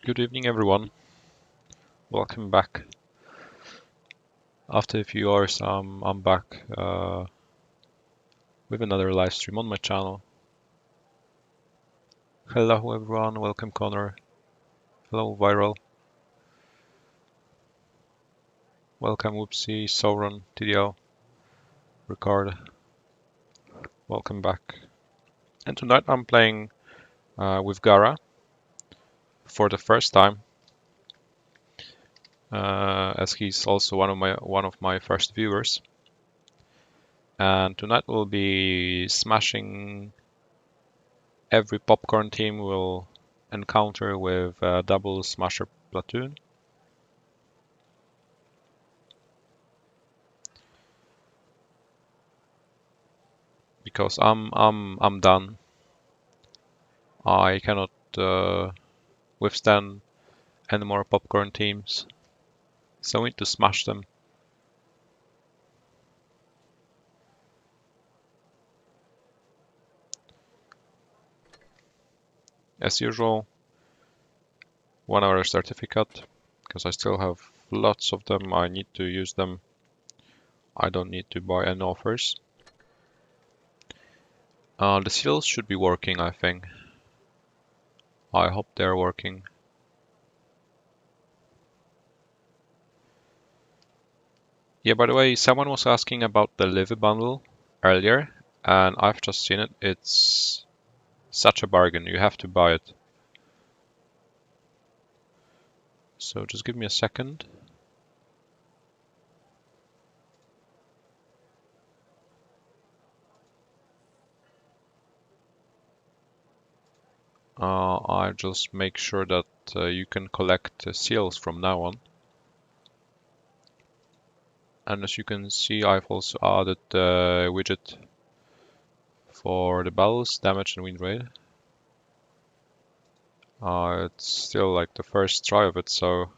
Good evening, everyone. Welcome back. After a few hours, I'm back with another live stream on my channel. Hello, everyone. Welcome, Connor. Hello, Viral. Welcome, Whoopsie, Sauron, TDL, Ricard. Welcome back. And tonight I'm playing with Gara for the first time, as he's also one of my first viewers. And tonight we'll be smashing every popcorn team we'll encounter with a double smasher platoon. Because I'm done. I cannot withstand any more popcorn teams, so we need to smash them. As usual, 1 hour certificate, because I still have lots of them. I need to use them. I don't need to buy any offers. The seals should be working, I think. I hope they're working. Yeah, by the way, someone was asking about the Live bundle earlier, and I've just seen it. It's such a bargain. You have to buy it. So just give me a second. I just make sure that you can collect seals from now on. And as you can see, I've also added the widget for the battles, damage and win rate. It's still like the first try of it, so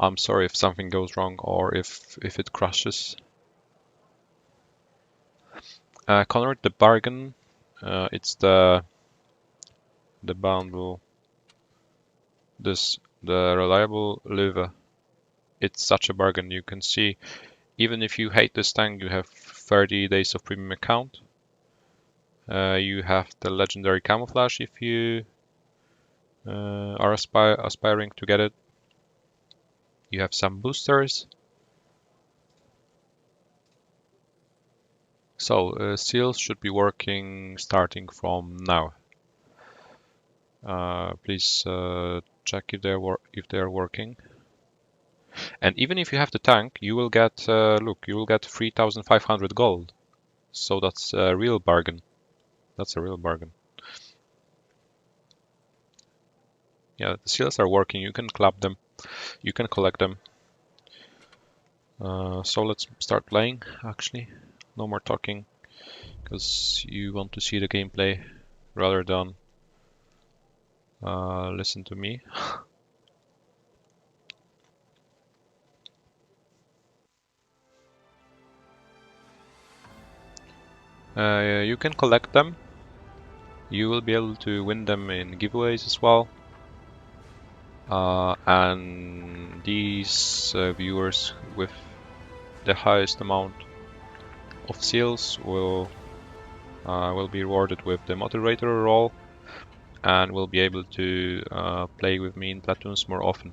I'm sorry if something goes wrong or if it crashes. Connor, the bargain, it's the bundle, the reliable Live. It's such a bargain. You can see, even if you hate this tank, you have 30 days of premium account. You have the legendary camouflage if you are aspiring to get it. You have some boosters. So seals should be working starting from now. Please check if they're working. And even if you have the tank, you will get you will get 3,500 gold. So that's a real bargain. That's a real bargain. Yeah, the seals are working. You can clap them. You can collect them. So let's start playing, actually. No more talking, because you want to see the gameplay rather than listen to me. You can collect them. You will be able to win them in giveaways as well. And these viewers with the highest amount of seals will be rewarded with the moderator role and will be able to play with me in platoons more often.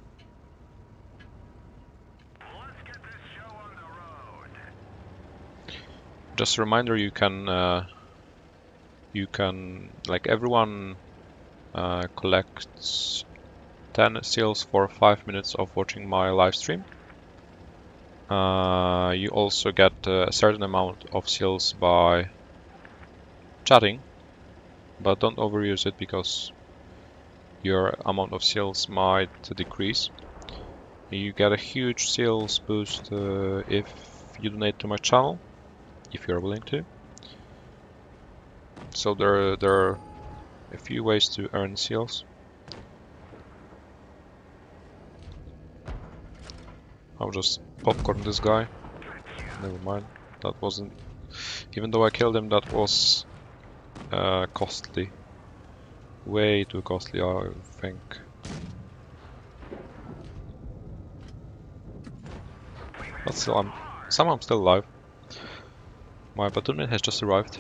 Just a reminder, you can like everyone collects 10 seals for 5 minutes of watching my live stream. You also get a certain amount of seals by chatting, but don't overuse it because your amount of seals might decrease. You get a huge seals boost if you donate to my channel, if you're willing to. So there are a few ways to earn seals. I'll just popcorn this guy. Never mind, that wasn't... Even though I killed him, that was costly. Way too costly, I think. But still, somehow I'm still alive. My platoon mate has just arrived.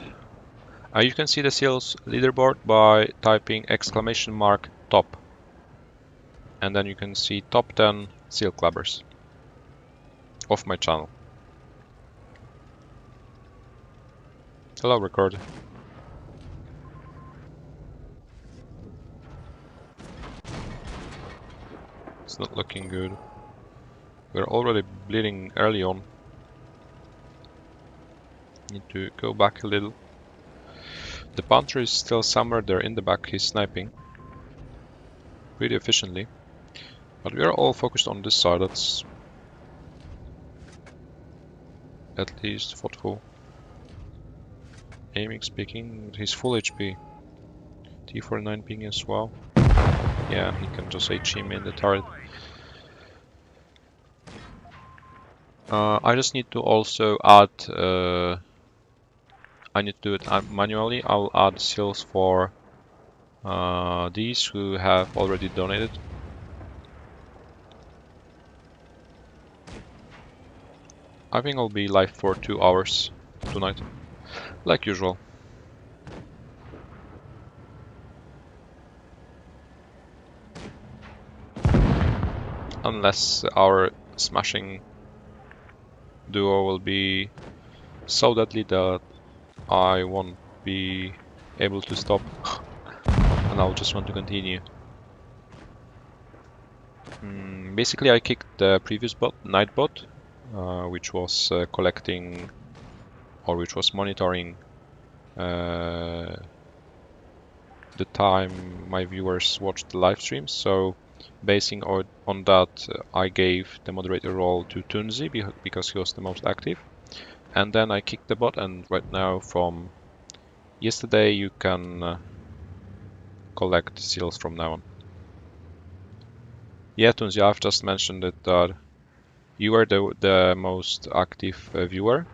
You can see the seals leaderboard by typing !top. And then you can see top 10 seal clubbers of my channel. Hello, record. It's not looking good. We're already bleeding early on. Need to go back a little. The Panther is still somewhere there in the back. He's sniping pretty efficiently. But we are all focused on this side. That's at least thoughtful. Aiming, speaking, he's full HP. T49 ping as well. Yeah, he can just HM in the turret. I just need to also add. I need to do it manually. I'll add seals for these who have already donated. I think I'll be live for 2 hours tonight, like usual. Unless our smashing duo will be so deadly that I won't be able to stop and I'll just want to continue. Basically I kicked the previous bot, Nightbot, which was collecting or which was monitoring the time my viewers watched the live streams. So basing on that, I gave the moderator role to Tunzi because he was the most active. And then I kicked the bot, and right now from yesterday you can collect seals from now on. Yeah, Tunzi, I've just mentioned it that you are the most active viewer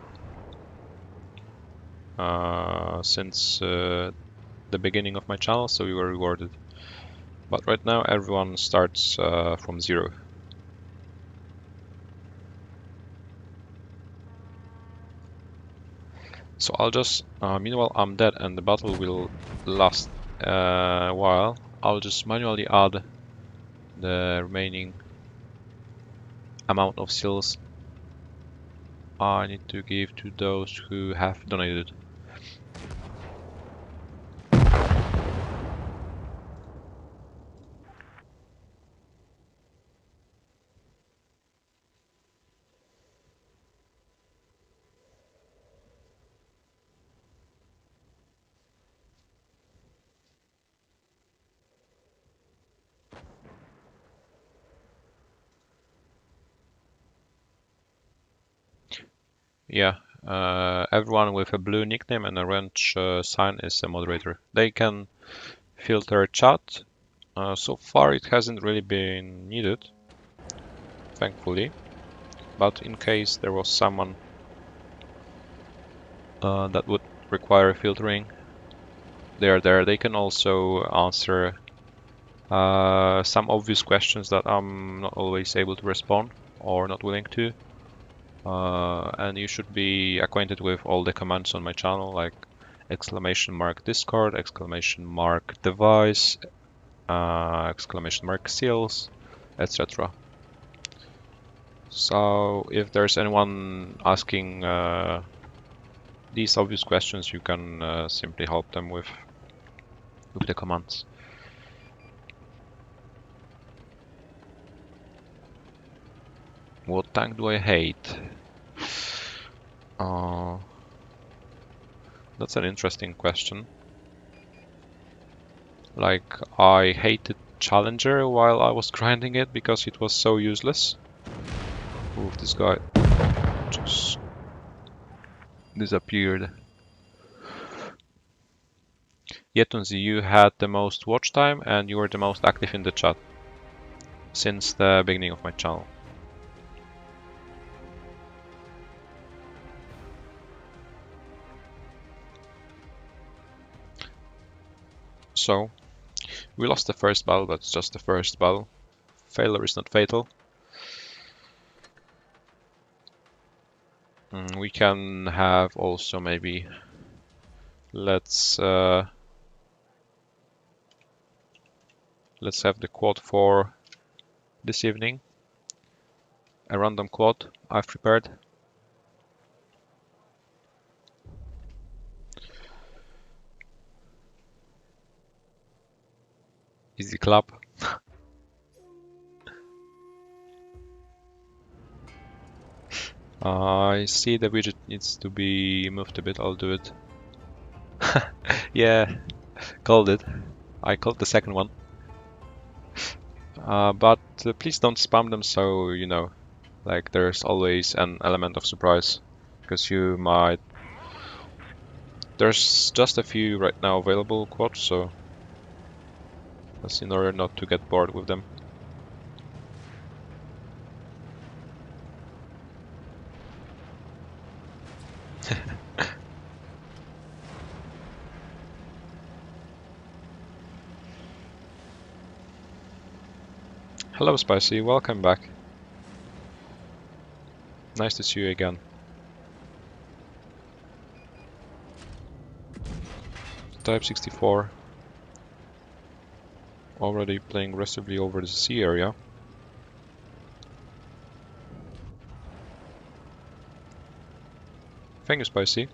since the beginning of my channel, so you were rewarded. But right now everyone starts from 0. So I'll just, meanwhile I'm dead and the battle will last a while, I'll just manually add the remaining amount of seals I need to give to those who have donated. Yeah, everyone with a blue nickname and a wrench sign is a moderator. They can filter chat. So far it hasn't really been needed, thankfully. But in case there was someone that would require filtering, they are there. They can also answer some obvious questions that I'm not always able to respond or not willing to. And you should be acquainted with all the commands on my channel, like !Discord, !device, !seals, etc. So if there's anyone asking these obvious questions, you can simply help them with the commands. What tank do I hate? That's an interesting question. Like, I hated Challenger while I was grinding it because it was so useless. Ooh, this guy just disappeared. Yetunzi, you had the most watch time and you were the most active in the chat since the beginning of my channel. So, we lost the first battle, but it's just the first battle. Failure is not fatal. We can have also maybe, let's have the quad for this evening. A random quad I've prepared. Easy clap. I see the widget needs to be moved a bit, I'll do it. Yeah, called it. I called the second one. But please don't spam them, so you know, like there's always an element of surprise. Because you might... There's just a few right now available quads, so that's in order not to get bored with them. Hello Spicy, welcome back. Nice to see you again. Type 64. Already playing aggressively over the sea area. Thank you, Spicy.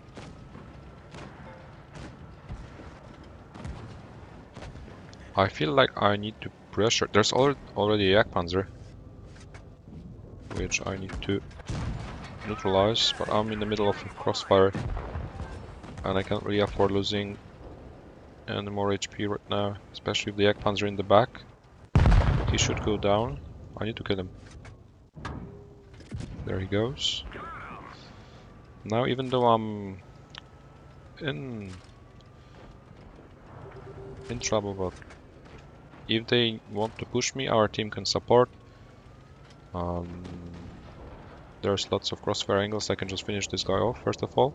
I feel like I need to pressure. There's already a Jagdpanzer, which I need to neutralize, but I'm in the middle of a crossfire and I can't really afford losing any more HP right now, especially with the Jagdpanzer in the back. He should go down. I need to kill him. There he goes. Now, even though I'm in trouble, but if they want to push me, our team can support. There's lots of crossfire angles. I can just finish this guy off first of all,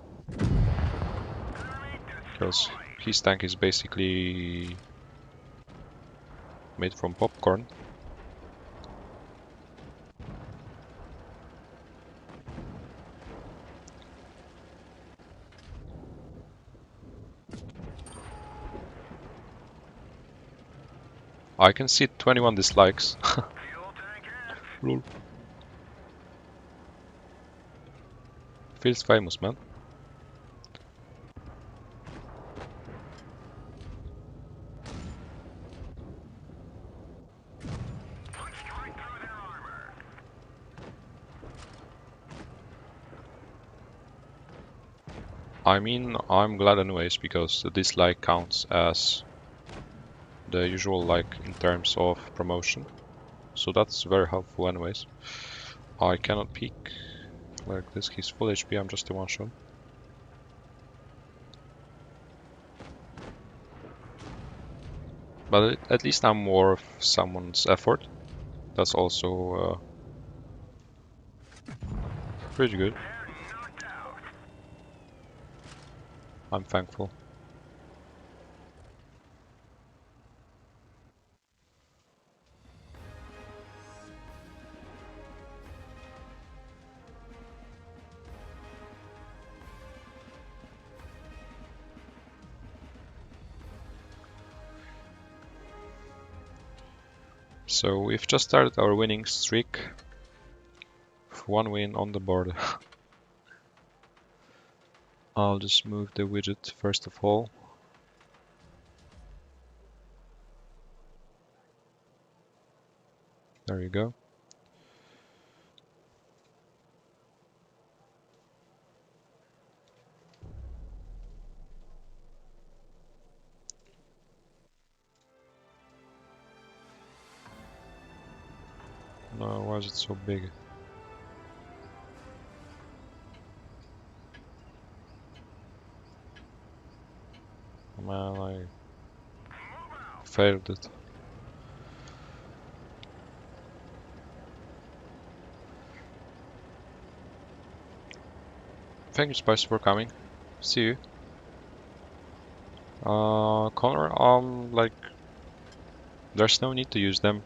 because his tank is basically made from popcorn. I can see 21 dislikes. Lol. Feels famous, man. I mean, I'm glad anyways, because the dislike counts as the usual like in terms of promotion. So that's very helpful anyways. I cannot peek like this. He's full HP, I'm just a one shot. But at least I'm more of someone's effort. That's also pretty good. I'm thankful. So we've just started our winning streak. One win on the board. I'll just move the widget first of all. There you go. No, why is it so big? Man, I failed it. Thank you, Spice, for coming. See you. Connor, like, there's no need to use them.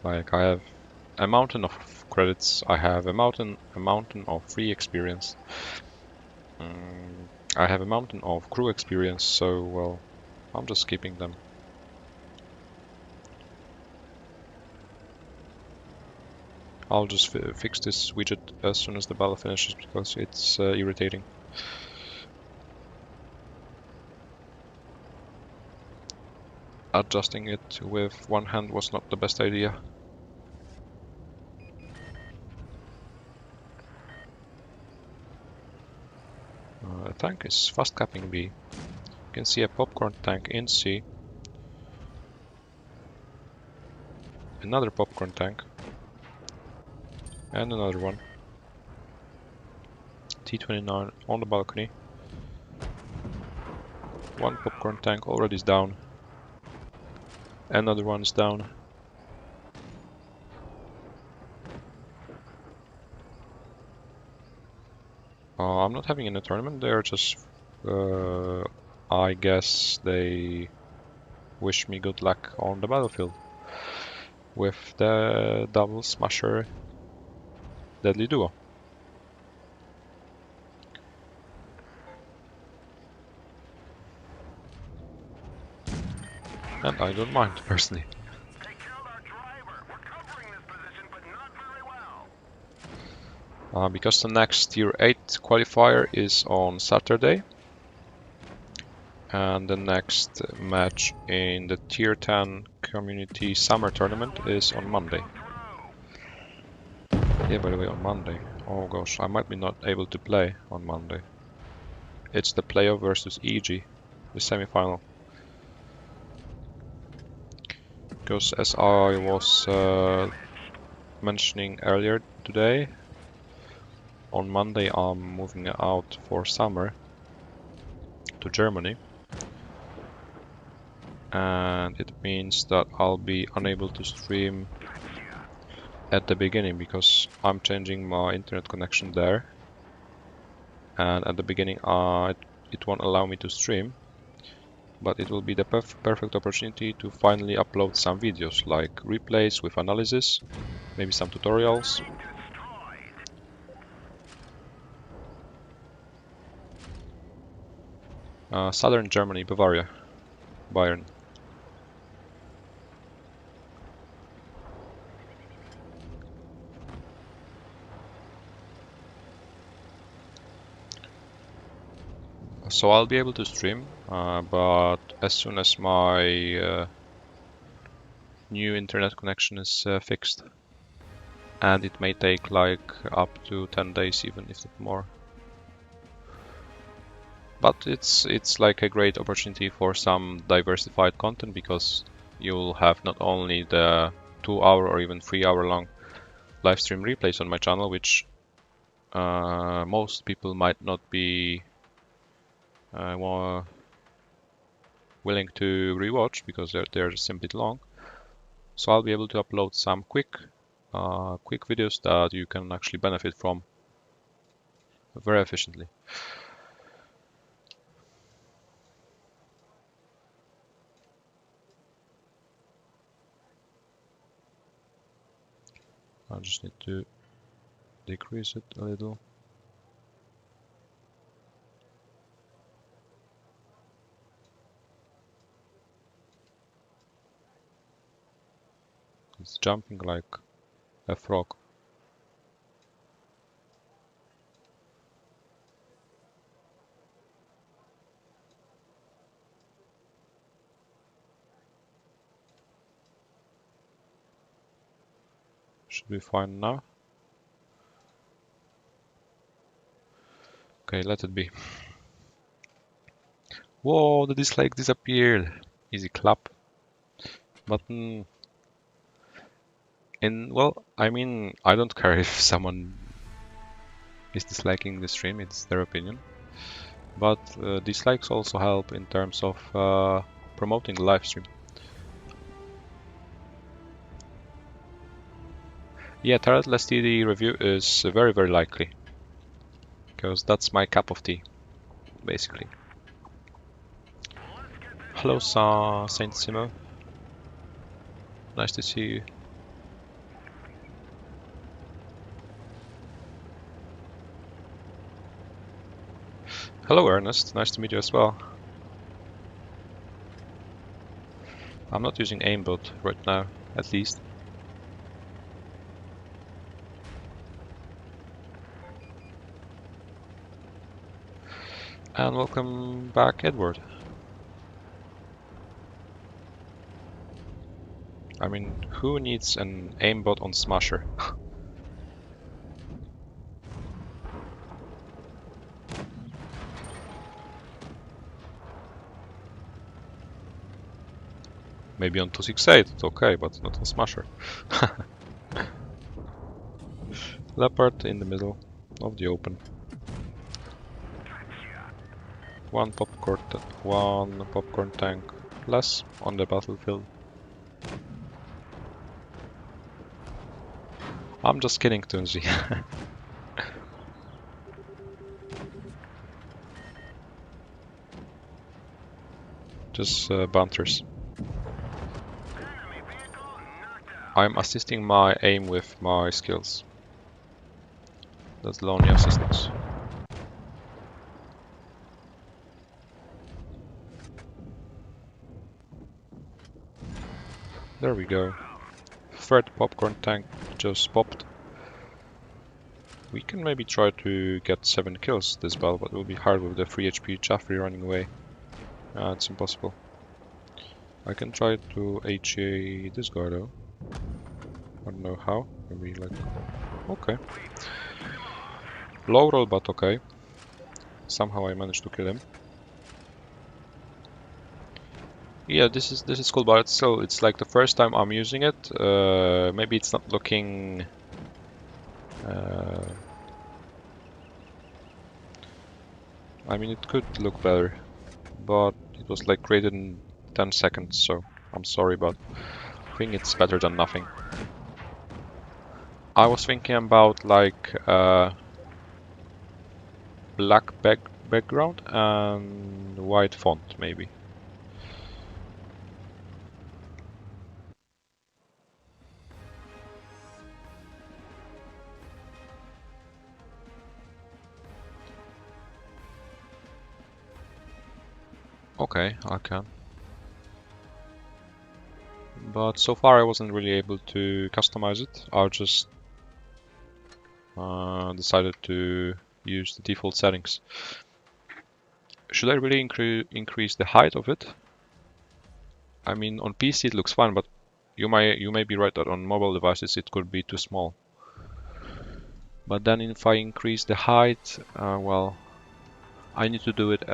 Like, I have a mountain of credits. I have a mountain of free experience. I have a mountain of crew experience, so well, I'm just keeping them. I'll just fix this widget as soon as the battle finishes because it's irritating. Adjusting it with one hand was not the best idea. A tank is fast capping B. You can see a popcorn tank in C. Another popcorn tank. And another one. T-29 on the balcony. One popcorn tank already is down. Another one is down. I'm not having any tournament, they're just... I guess they wish me good luck on the battlefield. With the double smasher deadly duo. And I don't mind, personally. Because the next Tier 8 qualifier is on Saturday. And the next match in the Tier 10 Community Summer Tournament is on Monday. Yeah, by the way, on Monday. Oh gosh, I might be not able to play on Monday. It's the playoff versus EG, the semi-final. Because as I was mentioning earlier today, on Monday I'm moving out for summer to Germany. And it means that I'll be unable to stream at the beginning because I'm changing my internet connection there. And at the beginning it won't allow me to stream. But it will be the perfect opportunity to finally upload some videos, like replays with analysis, maybe some tutorials. Southern Germany, Bavaria, Bayern. So I'll be able to stream, but as soon as my new internet connection is fixed. And it may take like up to 10 days, even if not more. But it's like a great opportunity for some diversified content, because you'll have not only the 2-hour or even 3-hour long live stream replays on my channel, which most people might not be willing to rewatch because they're simply long. So I'll be able to upload some quick videos that you can actually benefit from very efficiently. I just need to decrease it a little. It's jumping like a frog. Should be fine now. Okay, let it be. Whoa, the dislike disappeared. Easy clap. Button. And well, I mean, I don't care if someone is disliking the stream, it's their opinion. But dislikes also help in terms of promoting the live stream. Yeah, Talentless TD review is very, very likely. Because that's my cup of tea, basically. Hello, Saint Simo. Nice to see you. Hello Ernest, nice to meet you as well. I'm not using aimbot right now, at least. And welcome back, Edward. I mean, who needs an aimbot on Smasher? Maybe on 268, it's okay, but not on Smasher. Leopard in the middle of the open. One popcorn tank less on the battlefield. I'm just kidding, Tunzi. Just banters. I'm assisting my aim with my skills. That's the only assistance. There we go. Third popcorn tank just popped. We can maybe try to get 7 kills this battle, but it will be hard with the 3 HP Jaffrey running away. It's impossible. I can try to HA this guy though. I don't know how. Maybe like... Okay. Low roll, but okay. Somehow I managed to kill him. Yeah, this is cool, but still, it's like the first time I'm using it. Maybe it's not looking... I mean, it could look better, but it was like created in 10 seconds, so I'm sorry, but I think it's better than nothing. I was thinking about like black background and white font, maybe. Okay, I can. But so far I wasn't really able to customize it. I just decided to use the default settings. Should I really increase the height of it? I mean, on PC it looks fine, but you may be right that on mobile devices it could be too small. But then if I increase the height, well, I need to do it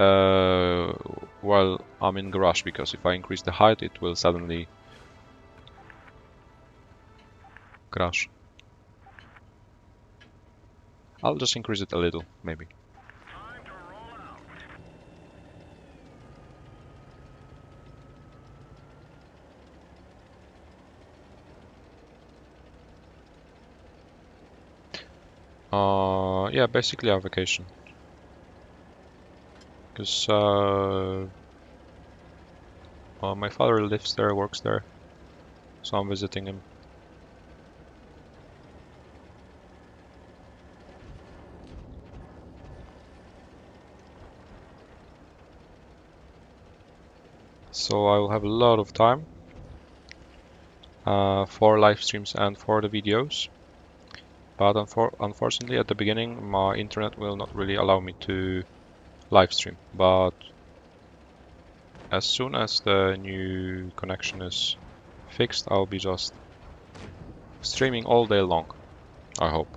while I'm in garage, because if I increase the height it will suddenly crash. I'll just increase it a little, maybe. Yeah, basically a vacation. Because my father lives there, works there, so I'm visiting him. So I will have a lot of time for live streams and for the videos. But unfortunately at the beginning my internet will not really allow me to live stream. But as soon as the new connection is fixed, I'll be just streaming all day long, I hope.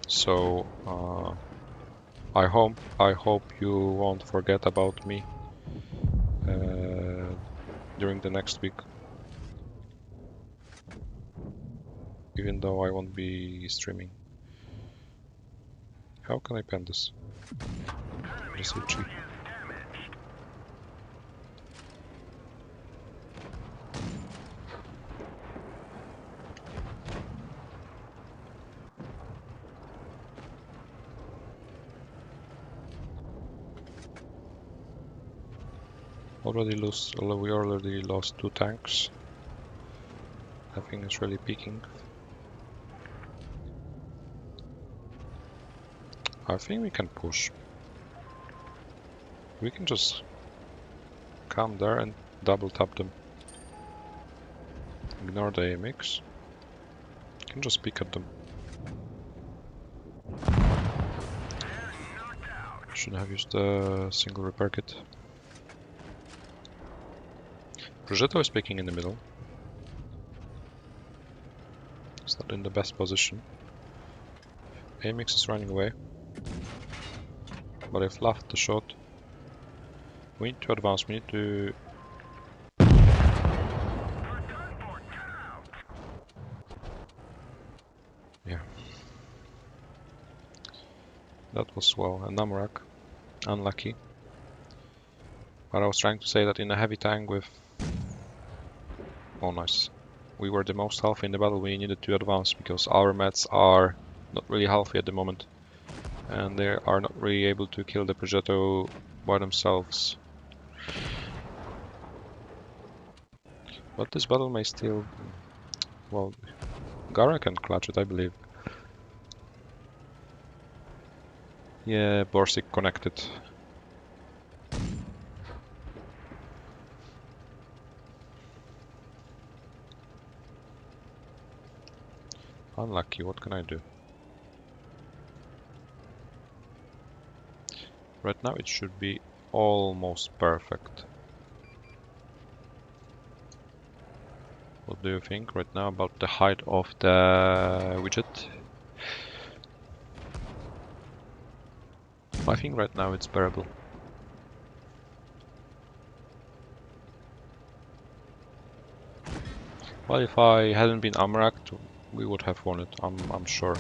So I hope you won't forget about me during the next week, even though I won't be streaming. How can I pen this? Just so cheap. We already lost 2 tanks. I think it's really peaking. I think we can push. We can just come there and double tap them. Ignore the AMX. Can just pick at them. Should have used the single repair kit. Progetto is picking in the middle. It's not in the best position. AMX is running away. But I fluffed the shot. We need to advance, we need to... Yeah. That was, well, a Namrak. Unlucky. But I was trying to say that in a heavy tank with... Oh, nice. We were the most healthy in the battle, we needed to advance because our mets are not really healthy at the moment. And they are not really able to kill the Progetto by themselves. But this battle may still... Well, Gara can clutch it, I believe. Yeah, Borsig connected. Unlucky, what can I do? Right now it should be almost perfect. What do you think right now about the height of the widget? I think right now it's bearable. Well, if I hadn't been Amracked, we would have won it, I'm sure.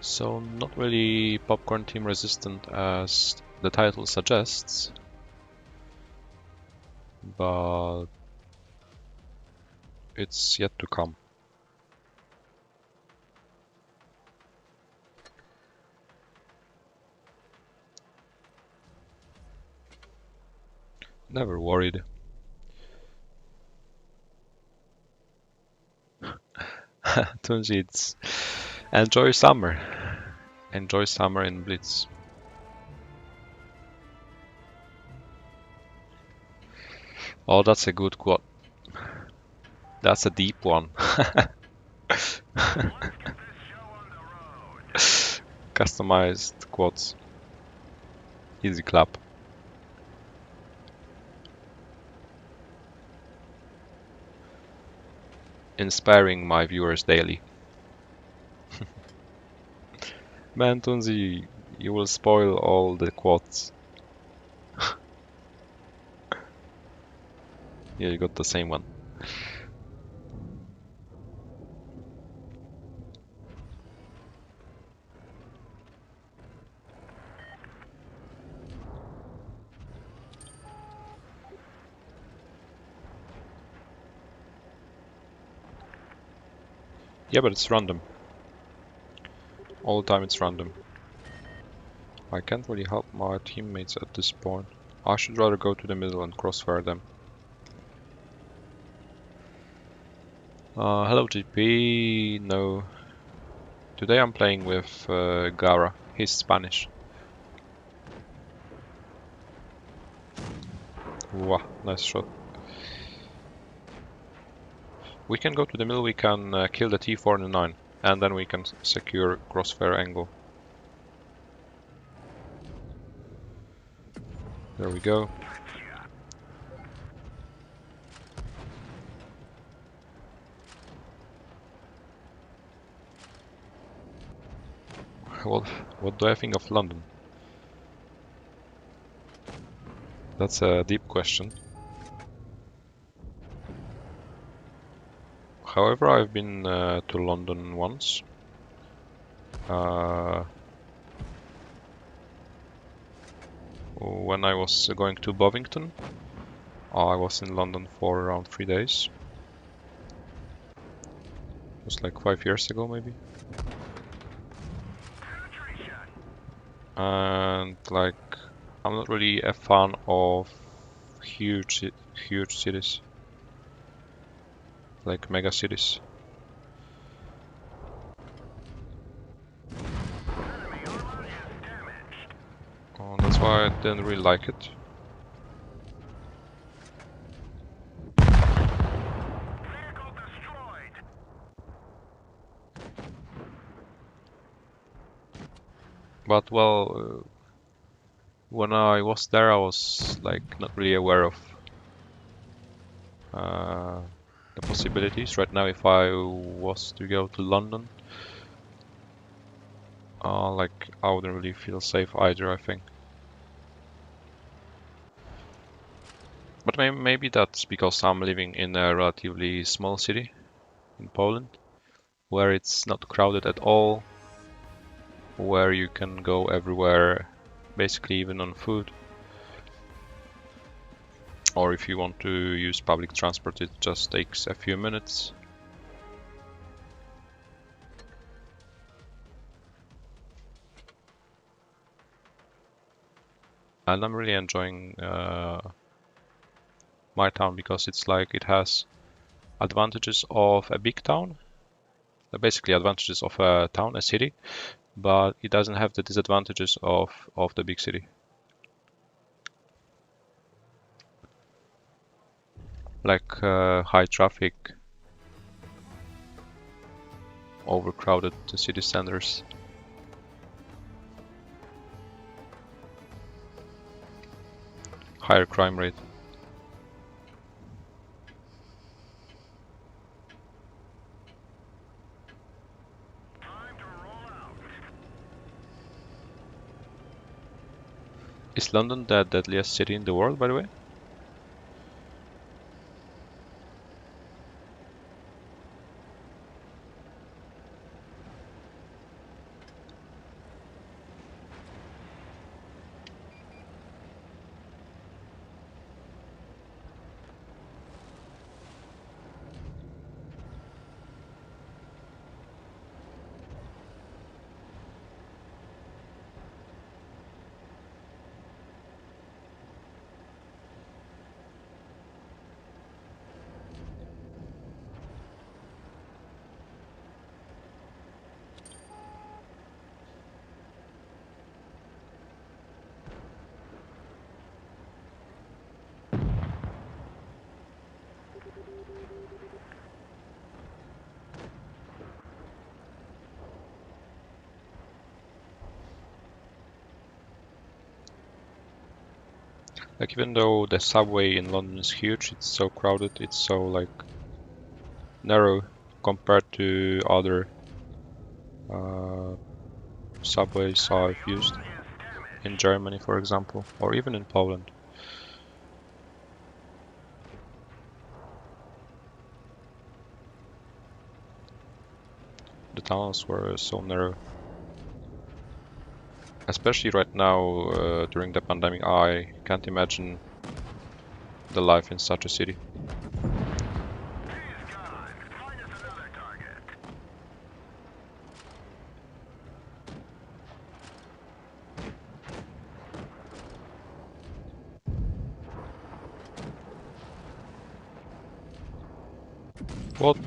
So not really popcorn team resistant as the title suggests, but it's yet to come. Never worried. Tunji, it's enjoy summer. Enjoy summer in Blitz. Oh, that's a good quad. That's a deep one. Customized quads. Easy clap. Inspiring my viewers daily. Man, Tunzi, you will spoil all the quads. Yeah, you got the same one. Yeah, but it's random. All the time it's random. I can't really help my teammates at this point. I should rather go to the middle and crossfire them. Hello GP, no. Today I'm playing with Gara, he's Spanish. Wow, nice shot. We can go to the middle, we can kill the T4 and the 9, and then we can secure crossfire angle. There we go. What do I think of London? That's a deep question. However, I've been to London once. When I was going to Bovington, I was in London for around 3 days. was like 5 years ago maybe. And like, I'm not really a fan of huge cities, like mega cities. That's why I didn't really like it. But well, when I was there, I was like not really aware of the possibilities. Right now, if I was to go to London, like I wouldn't really feel safe either, I think. But maybe that's because I'm living in a relatively small city in Poland, where it's not crowded at all, where you can go everywhere, basically even on foot. Or if you want to use public transport, it just takes a few minutes. And I'm really enjoying my town because it's like it has advantages of a big town, basically advantages of a town, a city, but it doesn't have the disadvantages of the big city. Like high traffic, overcrowded city centers. Higher crime rate. Is London the deadliest city in the world, by the way? Like even though the subway in London is huge, it's so crowded, it's so like narrow compared to other subways I've used in Germany, for example, or even in Poland. The tunnels were so narrow. Especially right now, during the pandemic, I can't imagine the life in such a city. What?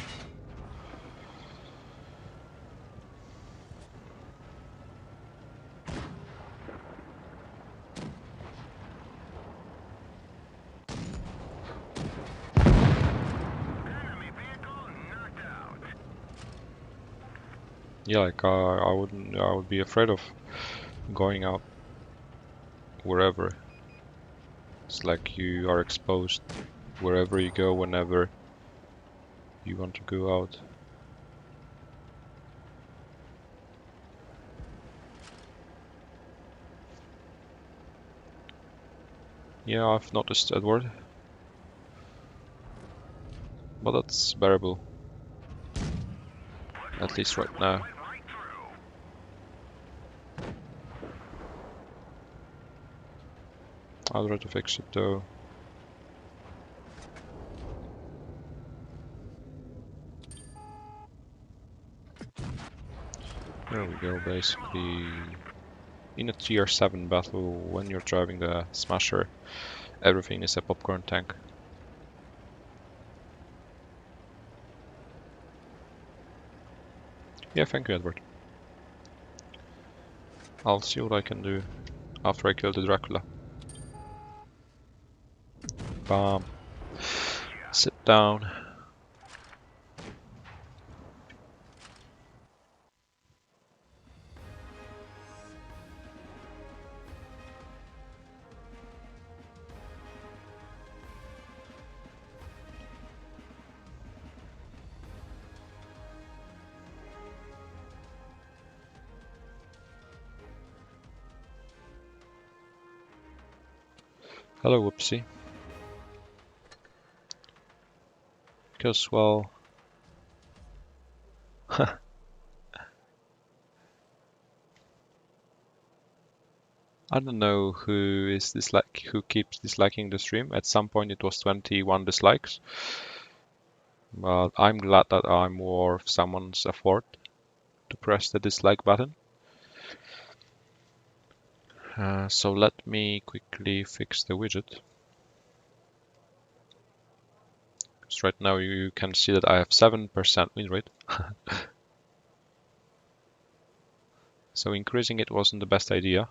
Yeah, like I would be afraid of going out wherever. It's like you are exposed wherever you go, whenever you want to go out. Yeah, I've noticed, Edward. But that's bearable. At least right now. I'll try to fix it though. There we go, basically. In a tier 7 battle, when you're driving the Smasher, everything is a popcorn tank. Yeah, thank you, Edward. I'll see what I can do after I kill the Dracula. Bam. Sit down. Hello, Whoopsie. Because, well... I don't know who keeps disliking the stream. At some point it was 21 dislikes. But I'm glad that I'm worth someone's effort to press the dislike button. So let me quickly fix the widget. Because right now you can see that I have 7% win rate. So increasing it wasn't the best idea.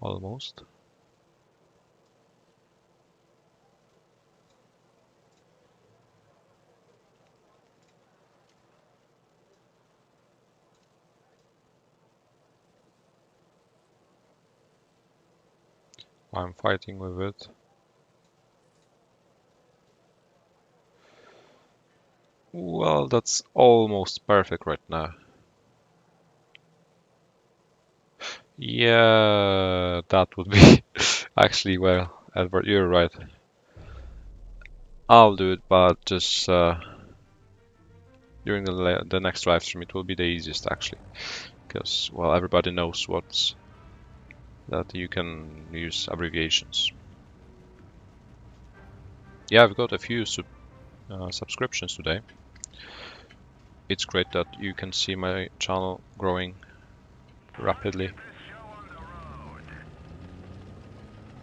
Almost. I'm fighting with it. Well, that's almost perfect right now. Yeah, that would be actually, well, Edward, you're right. I'll do it, but just during the next live stream, it will be the easiest actually, because well, everybody knows that you can use abbreviations. Yeah, I've got a few subscriptions today. It's great that you can see my channel growing rapidly.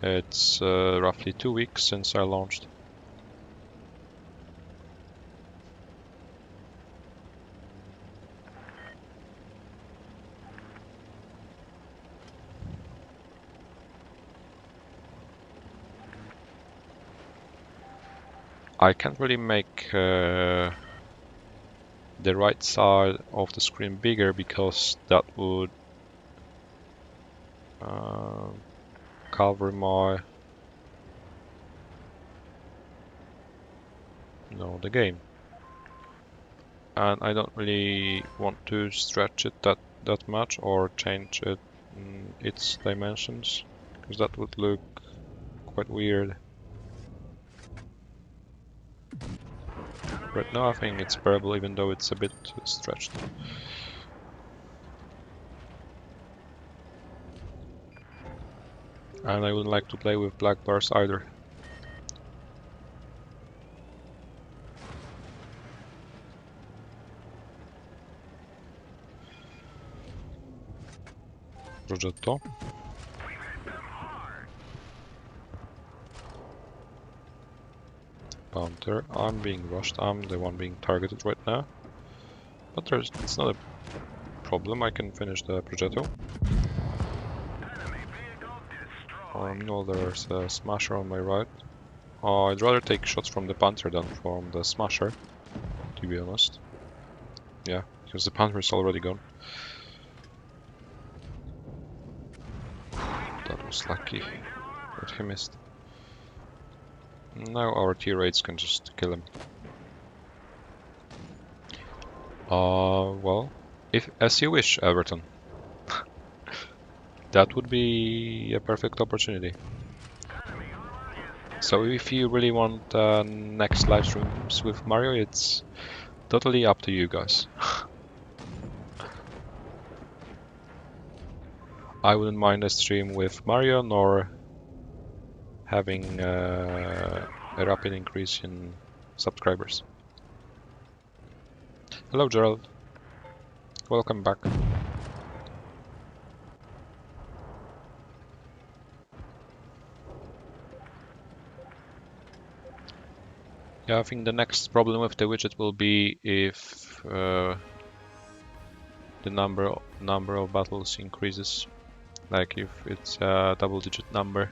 It's roughly 2 weeks since I launched. I can't really make the right side of the screen bigger because that would cover my the game, and I don't really want to stretch it that much or change its dimensions, because that would look quite weird. Right now I think it's bearable, even though it's a bit stretched. And I wouldn't like to play with black bars either. Progetto. Panther. I'm being rushed. I'm the one being targeted right now. But it's not a problem. I can finish the Progetto. Meanwhile, there's a Smasher on my right. I'd rather take shots from the Panther than from the Smasher, to be honest. Yeah, because the Panther is already gone. That was lucky that he missed. Now our tier 8s can just kill him. Well, as you wish, Everton. That would be a perfect opportunity. So if you really want next live streams with Mario, it's totally up to you guys. I wouldn't mind a stream with Mario, nor having a rapid increase in subscribers. Hello, Gerald. Welcome back. Yeah, I think the next problem with the widget will be if the number of battles increases, like if it's a double-digit number.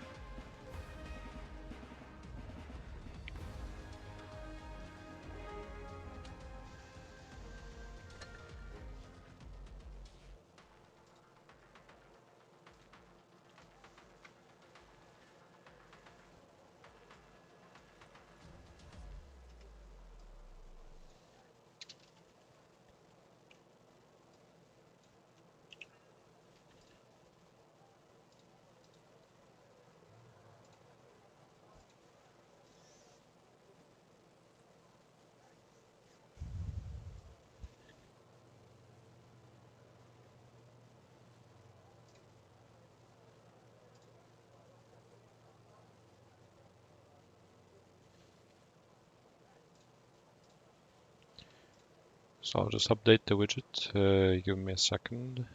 So I'll just update the widget. Give me a second,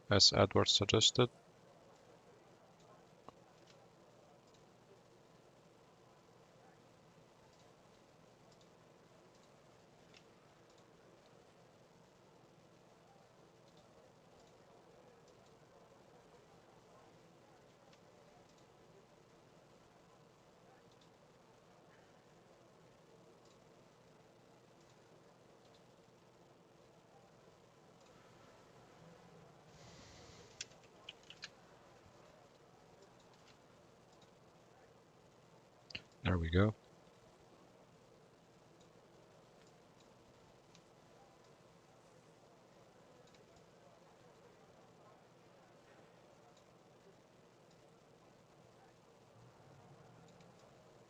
as Edward suggested. There we go.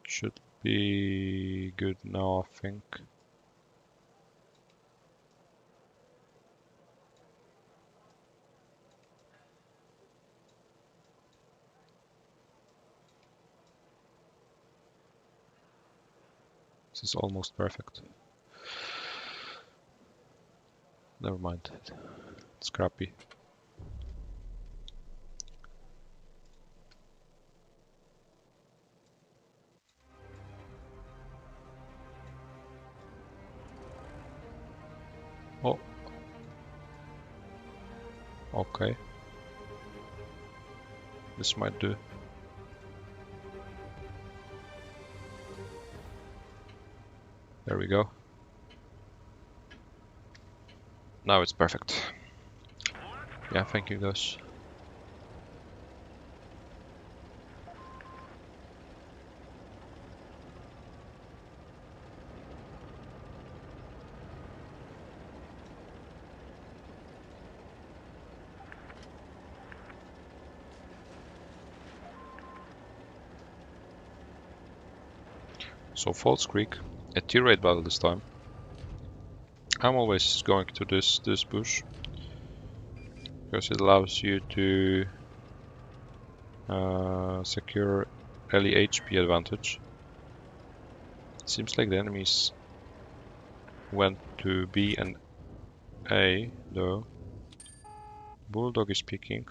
Should be good now, I think. This is almost perfect. Never mind. It's crappy. Oh. Okay. This might do. There we go. Now it's perfect. Yeah, thank you guys. So False Creek, a tier 8 battle this time. I'm always going to this bush because it allows you to secure early HP advantage. Seems like the enemies went to B and A though. Bulldog is peeking.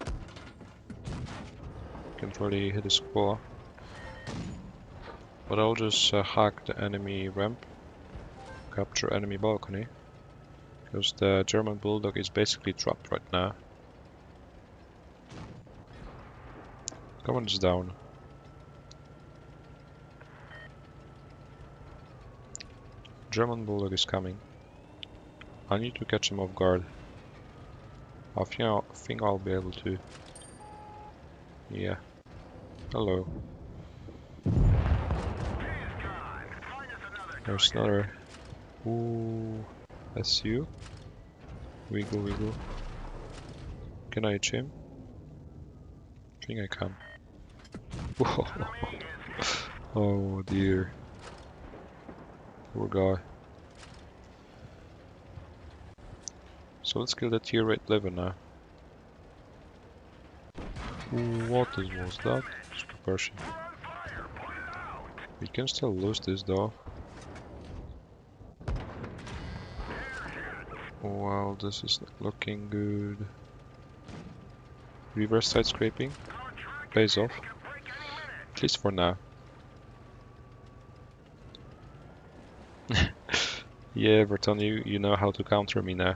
Can't really hit his score. But I'll just hack the enemy ramp, capture enemy balcony, because the German Bulldog is basically trapped right now. Command is down. German Bulldog is coming. I need to catch him off guard. I think I'll be able to. Yeah. Hello. There's another. Ooh, that's you. Wiggle, wiggle. Can I hit him? I think I can. Whoa. Oh dear. Poor guy. So let's kill the tier 8 liver now. Ooh, what was that? Dispersion. We can still lose this though. Well, this is not looking good. Reverse side scraping pays off, at least for now. Yeah, Berton, you know how to counter me now.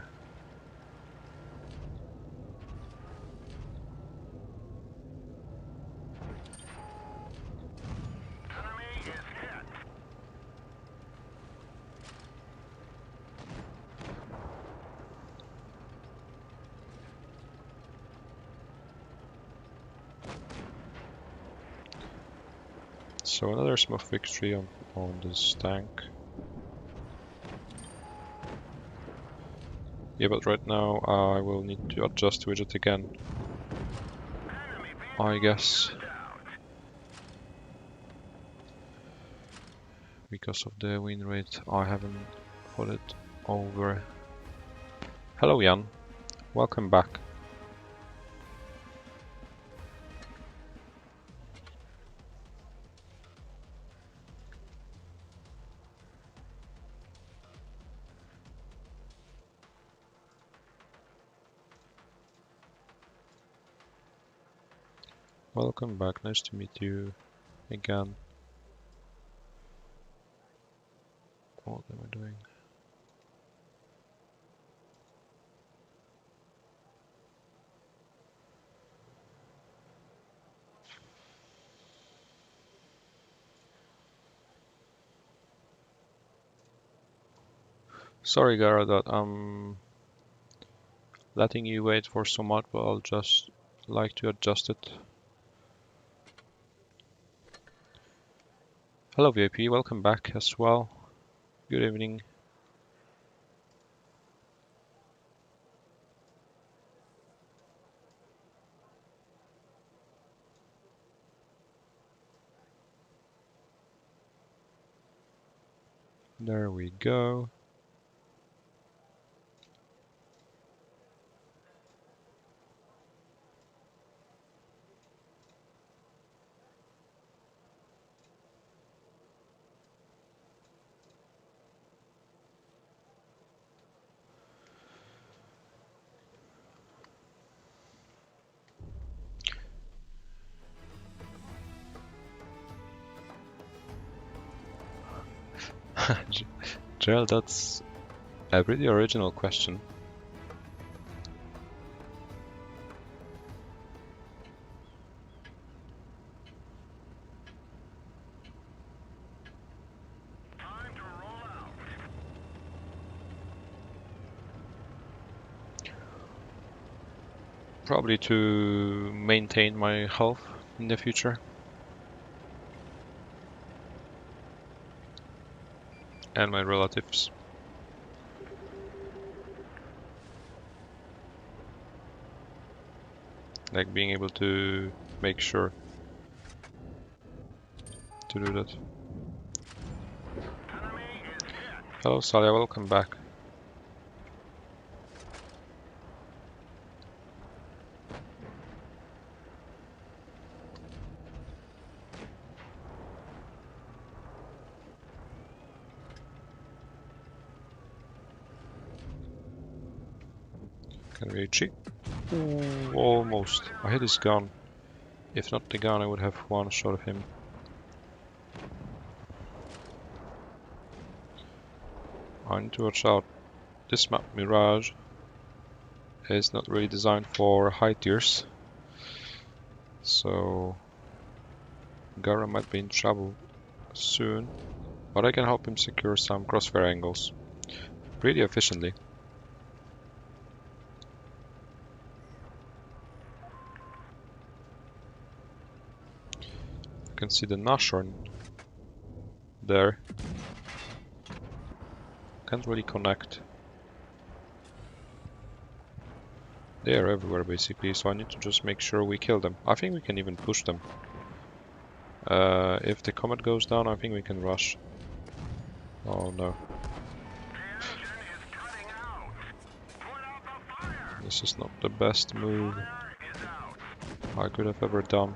So another smooth victory on this tank. Yeah, but right now I will need to adjust widget again, I guess. Because of the win rate, I haven't put it over. Hello Jan, welcome back. Welcome back, nice to meet you again. What am I doing? Sorry Gara that I'm letting you wait for so much, but I'll just like to adjust it. Hello VIP, welcome back as well. Good evening. There we go. Gerald, that's a pretty original question. Probably to maintain my health in the future. And my relatives. Like being able to make sure to do that. Hello Salia, welcome back. Can we cheat? Ooh, almost. I hit his gun. If not the gun, I would have one shot of him. I need to watch out. This map, Mirage, is not really designed for high tiers. So Gara might be in trouble soon. But I can help him secure some crossfire angles pretty efficiently. You can see the Nashorn there. Can't really connect. They are everywhere basically, so I need to just make sure we kill them. I think we can even push them. If the comet goes down, I think we can rush. Oh no. This is not the best move I could have ever done.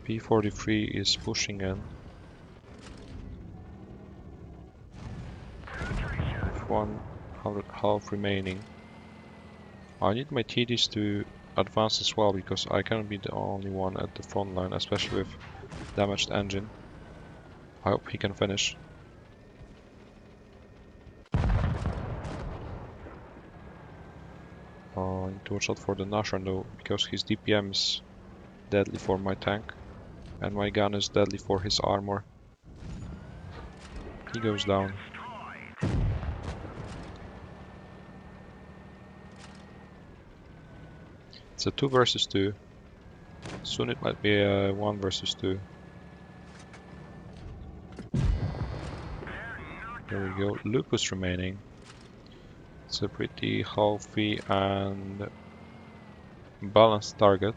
P-43 is pushing in. With 100 half remaining. I need my TDs to advance as well, because I cannot be the only one at the front line, especially with damaged engine. I hope he can finish. I need to watch out for the Nashor though, because his DPM is deadly for my tank, and my gun is deadly for his armor. He goes down. It's a 2 versus 2. Soon it might be a 1 versus 2. There we go. Lupus remaining. It's a pretty healthy and balanced target.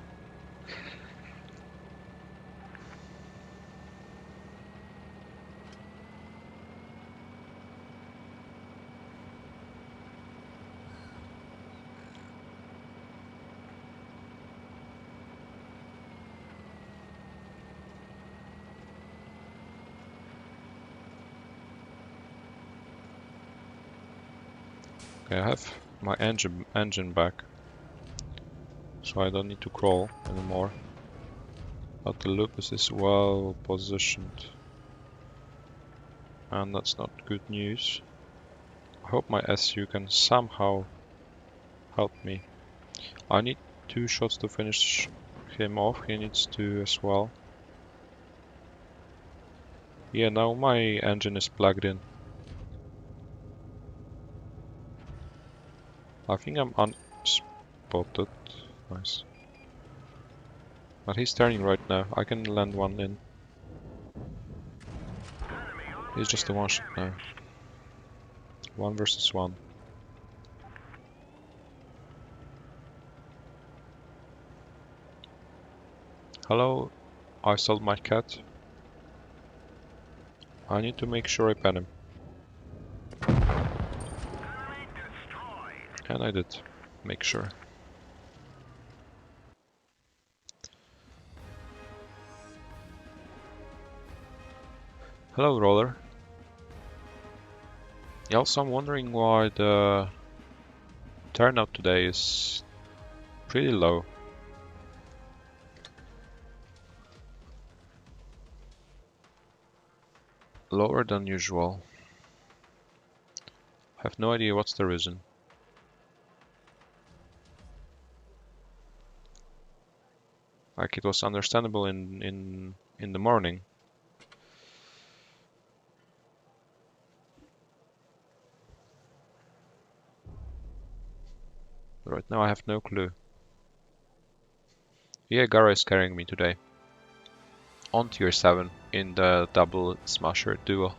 Okay, I have my engine back, so I don't need to crawl anymore. But the Lupus is well positioned, and that's not good news. I hope my SU can somehow help me. I need 2 shots to finish him off, he needs 2 as well. Yeah, now my engine is plugged in. I think I'm unspotted. Nice. But he's turning right now. I can land one in. He's just a one shot now. 1 versus 1. Hello, I sold my cat. I need to make sure I pen him. And I did. Make sure. Hello, Roller. Yeah, also I'm wondering why the turnout today is pretty low. Lower than usual. I have no idea what's the reason. Like, it was understandable in the morning. Right now I have no clue. Yeah, Gara is carrying me today. On tier 7 in the double smasher duo.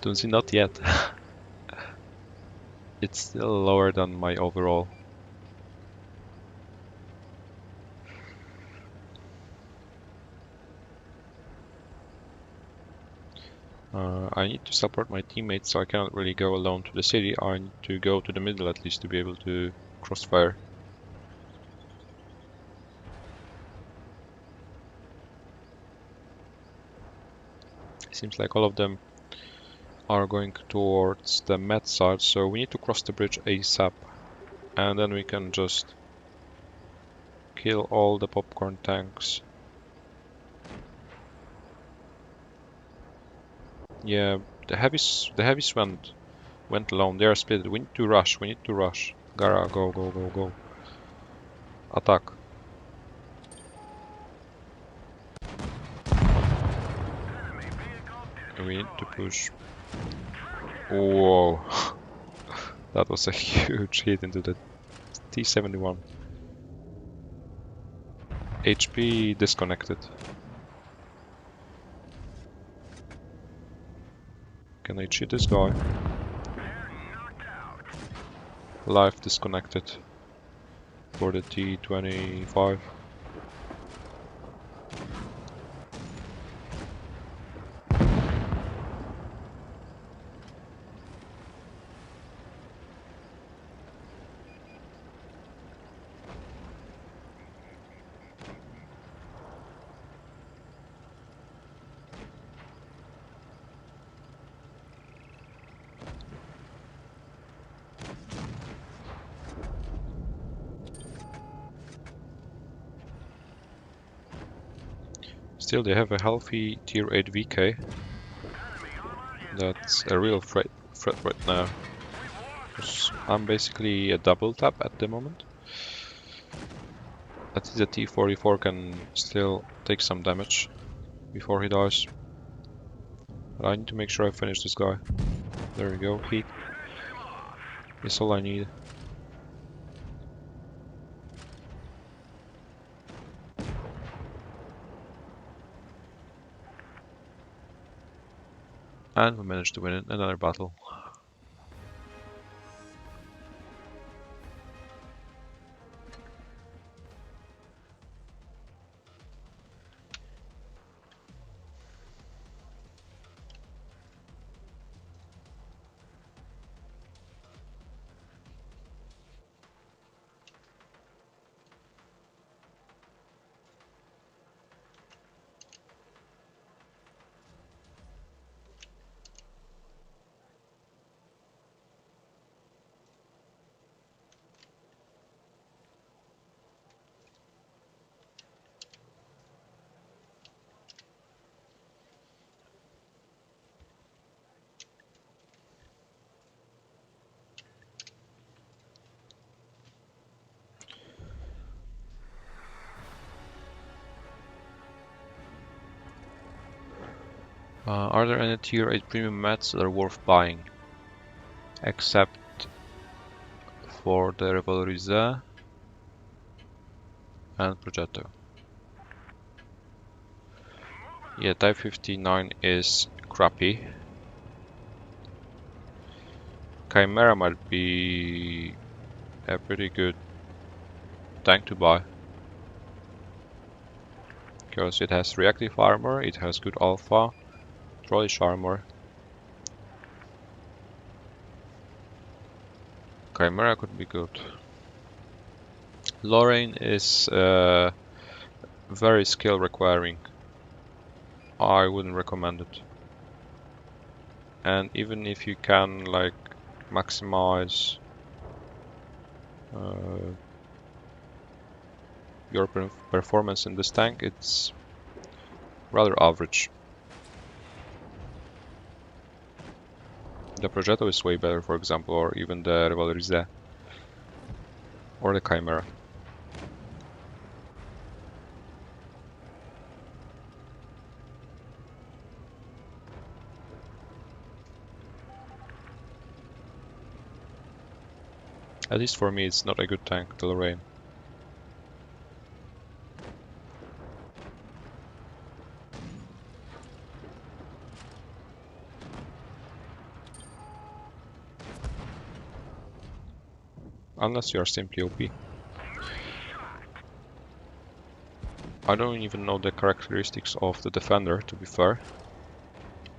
Don't see, not yet. It's still lower than my overall. I need to support my teammates, so I cannot really go alone to the city. I need to go to the middle at least to be able to crossfire. Seems like all of them are going towards the med side, so we need to cross the bridge ASAP, and then we can just kill all the popcorn tanks. Yeah, the heavies went alone. They are split. We need to rush. We need to rush. Gara, go, go, go, go. Attack. to push. Whoa. That was a huge hit into the T-71. HP disconnected. Can I cheat this guy? Life disconnected for the T-25. Still, they have a healthy tier 8 VK. That's a real threat right now. I'm basically a double tap at the moment. At least the T-44 can still take some damage before he dies. But I need to make sure I finish this guy. There we go, heat. That's all I need. And we managed to win another battle. Are there any tier 8 premium mats that are worth buying? Except for the Revalorize and Progetto. Yeah, Type 59 is crappy. Chimera might be a pretty good tank to buy. Because it has reactive armor, it has good alpha, trollish armor. Chimera could be good. Lorraine is very skill requiring. I wouldn't recommend it. And even if you can like maximize your performance in this tank, it's rather average. The Progetto is way better, for example, or even the Revalorize or the Chimera. At least for me, it's not a good tank, the Lorraine. Unless you are simply OP. I don't even know the characteristics of the Defender, to be fair.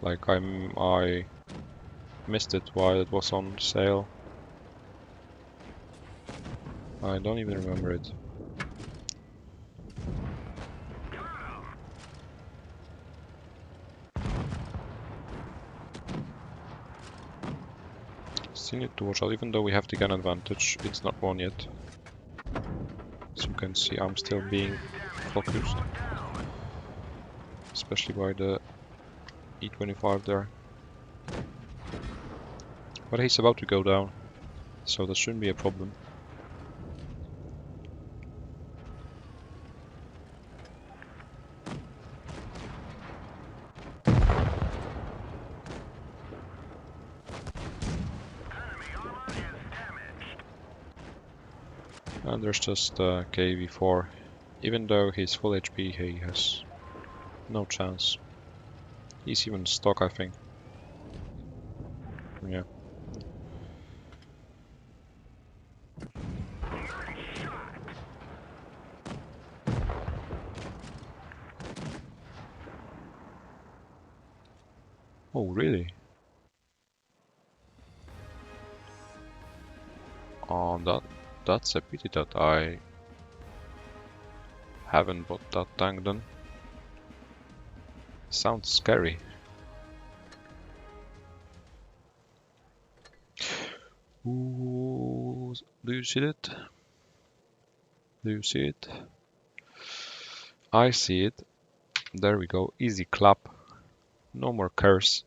Like I missed it while it was on sale. I don't even remember it. Still need to watch out, even though we have the gun advantage, it's not won yet. As you can see, I'm still being focused. Especially by the E25 there. But he's about to go down, so that shouldn't be a problem. And there's just KV4. Even though he's full HP, he has no chance. He's even stock, I think. Yeah. Oh, really? Oh, that's a pity that I haven't bought that tank then. Sounds scary. Ooh, do you see it? Do you see it? I see it. There we go. Easy clap. No more curse.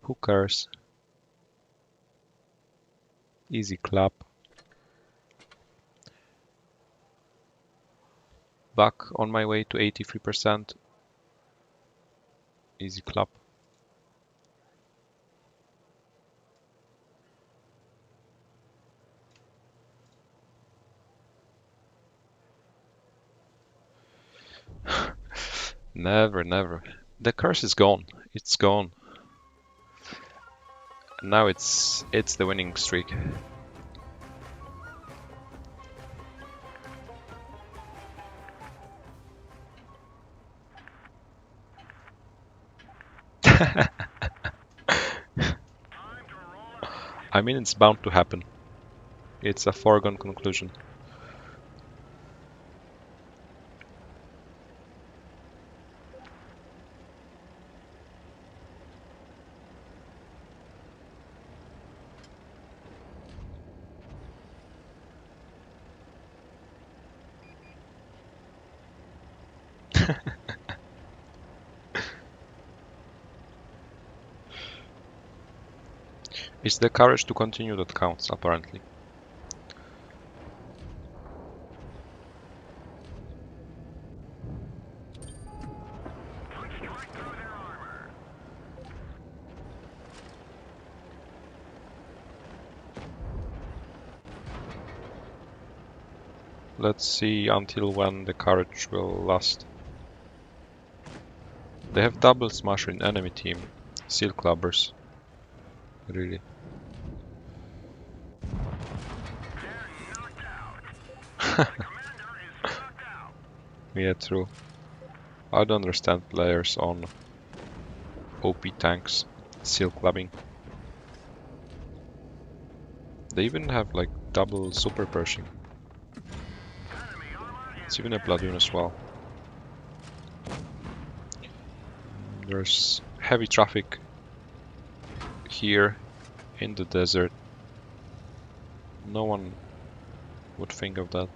Who cares? Easy clap. Back on my way to 83%. Easy clap. Never, never. The curse is gone. It's gone. Now it's the winning streak. I mean, it's bound to happen. It's a foregone conclusion. It's the courage to continue that counts, apparently. Let's see until when the courage will last. They have double smasher in enemy team. Seal clubbers. Really. Yeah, true. I don't understand players on OP tanks seal clubbing. They even have like double super Pershing. It's even a platoon as well. There's heavy traffic here in the desert. No one would think of that.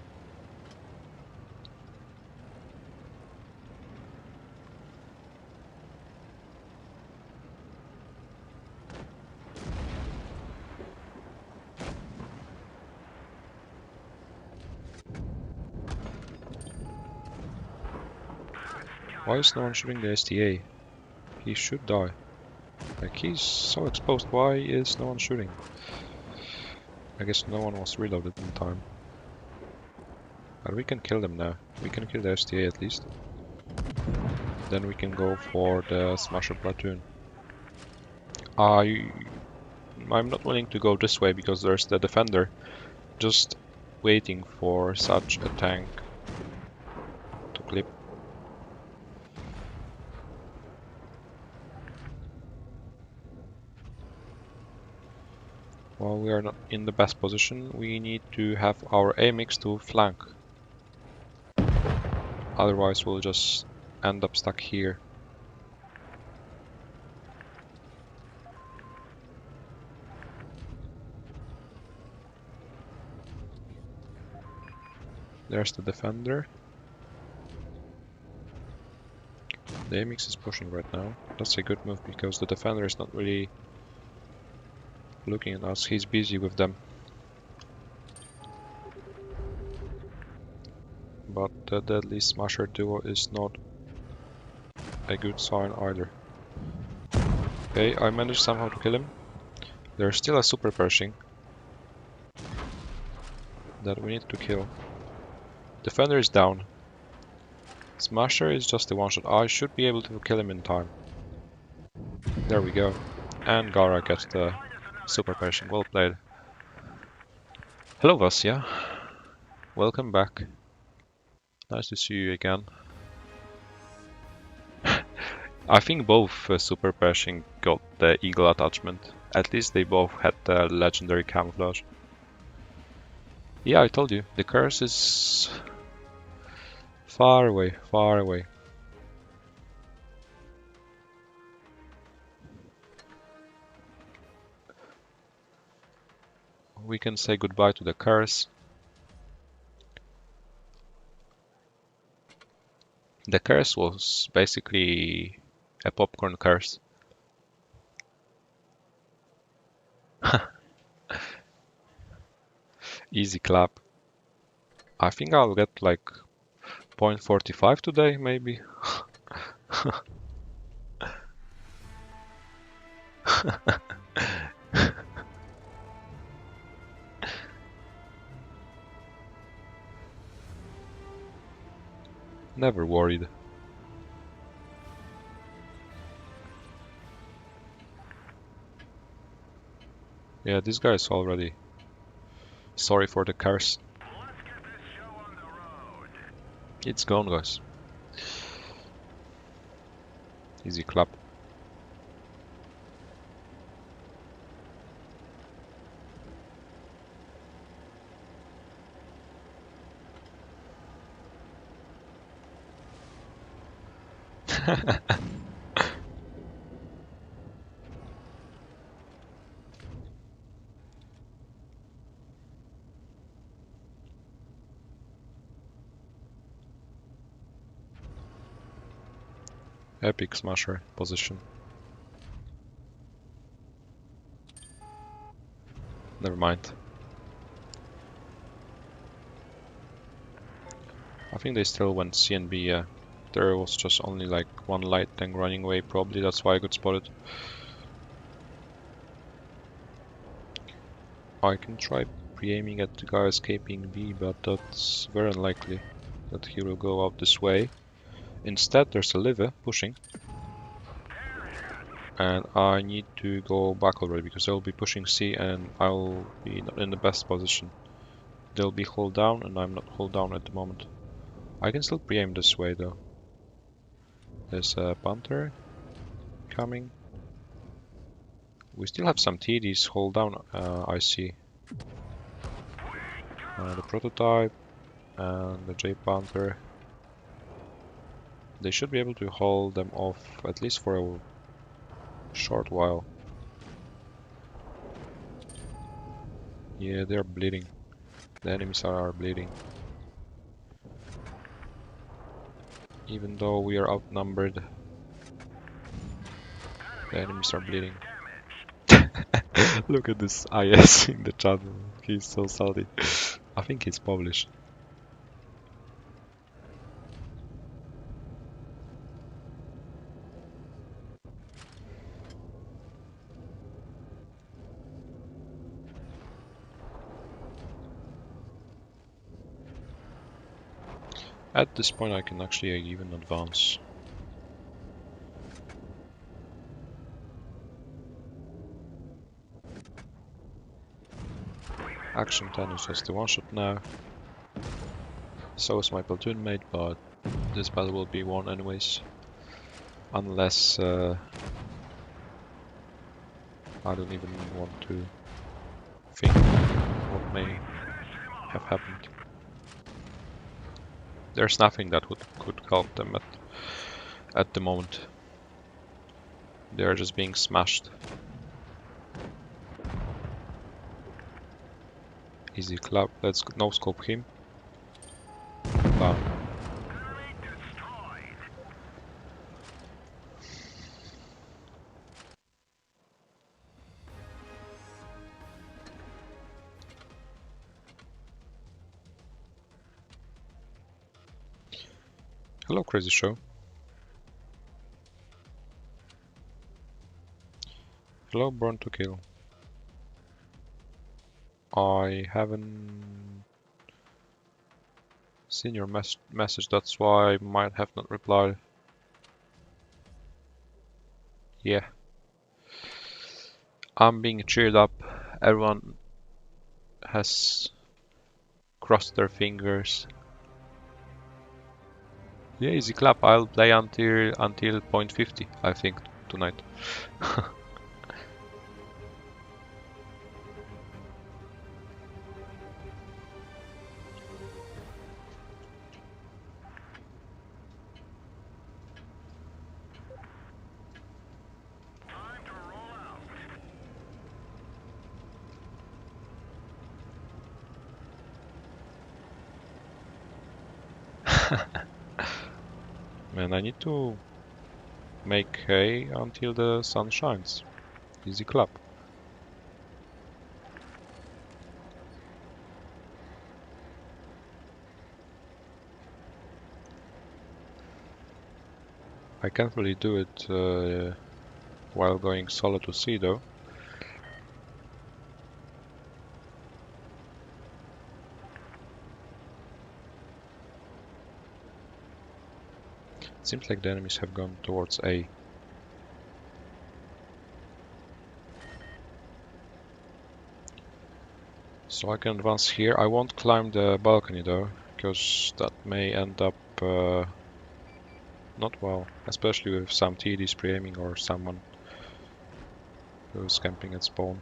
Why is no one shooting the STA? He should die. Like, he's so exposed, why is no one shooting? I guess no one was reloaded in time. But we can kill them now. We can kill the STA at least. Then we can go for the Smasher platoon. I'm not willing to go this way because there's the defender just waiting for such a tank to clip. While we are not in the best position, we need to have our AMX to flank. Otherwise we'll just end up stuck here. There's the defender. The AMX is pushing right now. That's a good move because the defender is not really looking at us. He's busy with them. But the deadly Smasher duo is not a good sign either. Okay, I managed somehow to kill him. There's still a super Pershing. that we need to kill. Defender is down. Smasher is just a one shot. I should be able to kill him in time. There we go. And Gara gets the super perishing. Well played. Hello Vasya. Welcome back. Nice to see you again. I think both super perishing got the eagle attachment. At least they both had the legendary camouflage. Yeah, I told you, the curse is far away, far away. We can say goodbye to the curse. The curse was basically a popcorn curse. Easy clap. I think I'll get like 0.45 today, maybe. Never worried. Yeah, this guy is already sorry for the curse. It's gone, guys. Easy clap. Epic smasher position. Never mind. I think they still went CNB, yeah. There was just only like one light tank running away, probably that's why I got spotted. I can try pre-aiming at the guy escaping B, but that's very unlikely that he will go out this way. Instead, there's a Live pushing. And I need to go back already because they'll be pushing C and I'll be not in the best position. They'll be hold down and I'm not hold down at the moment. I can still pre-aim this way though. There's a Panther coming. We still have some TDs hold down, I see. The prototype and the J Panther. They should be able to hold them off at least for a short while. Yeah, they're bleeding. The enemies are bleeding. Even though we are outnumbered, the enemies are bleeding. Look at this IS in the chat. He's so salty. I think he's Polish. At this point I can actually even advance. Action 10 is just a one shot now. So is my platoon mate, but this battle will be won anyways. Unless I don't even want to think what may have happened. There's nothing that could help them at the moment. They are just being smashed. Easy clap. Let's no scope him. Bam. Hello, Crazy Show. Hello, Born to Kill. I haven't Seen your message, that's why I might have not replied. Yeah. I'm being cheered up. Everyone has crossed their fingers. Yeah, easy clap. I'll play until point 50, I think, tonight. Man, I need to make hay until the sun shines. Easy clap. I can't really do it while going solo to sea though. Seems like the enemies have gone towards A. So I can advance here. I won't climb the balcony though, because that may end up not well, especially with some TDs pre-aiming or someone who's camping at spawn.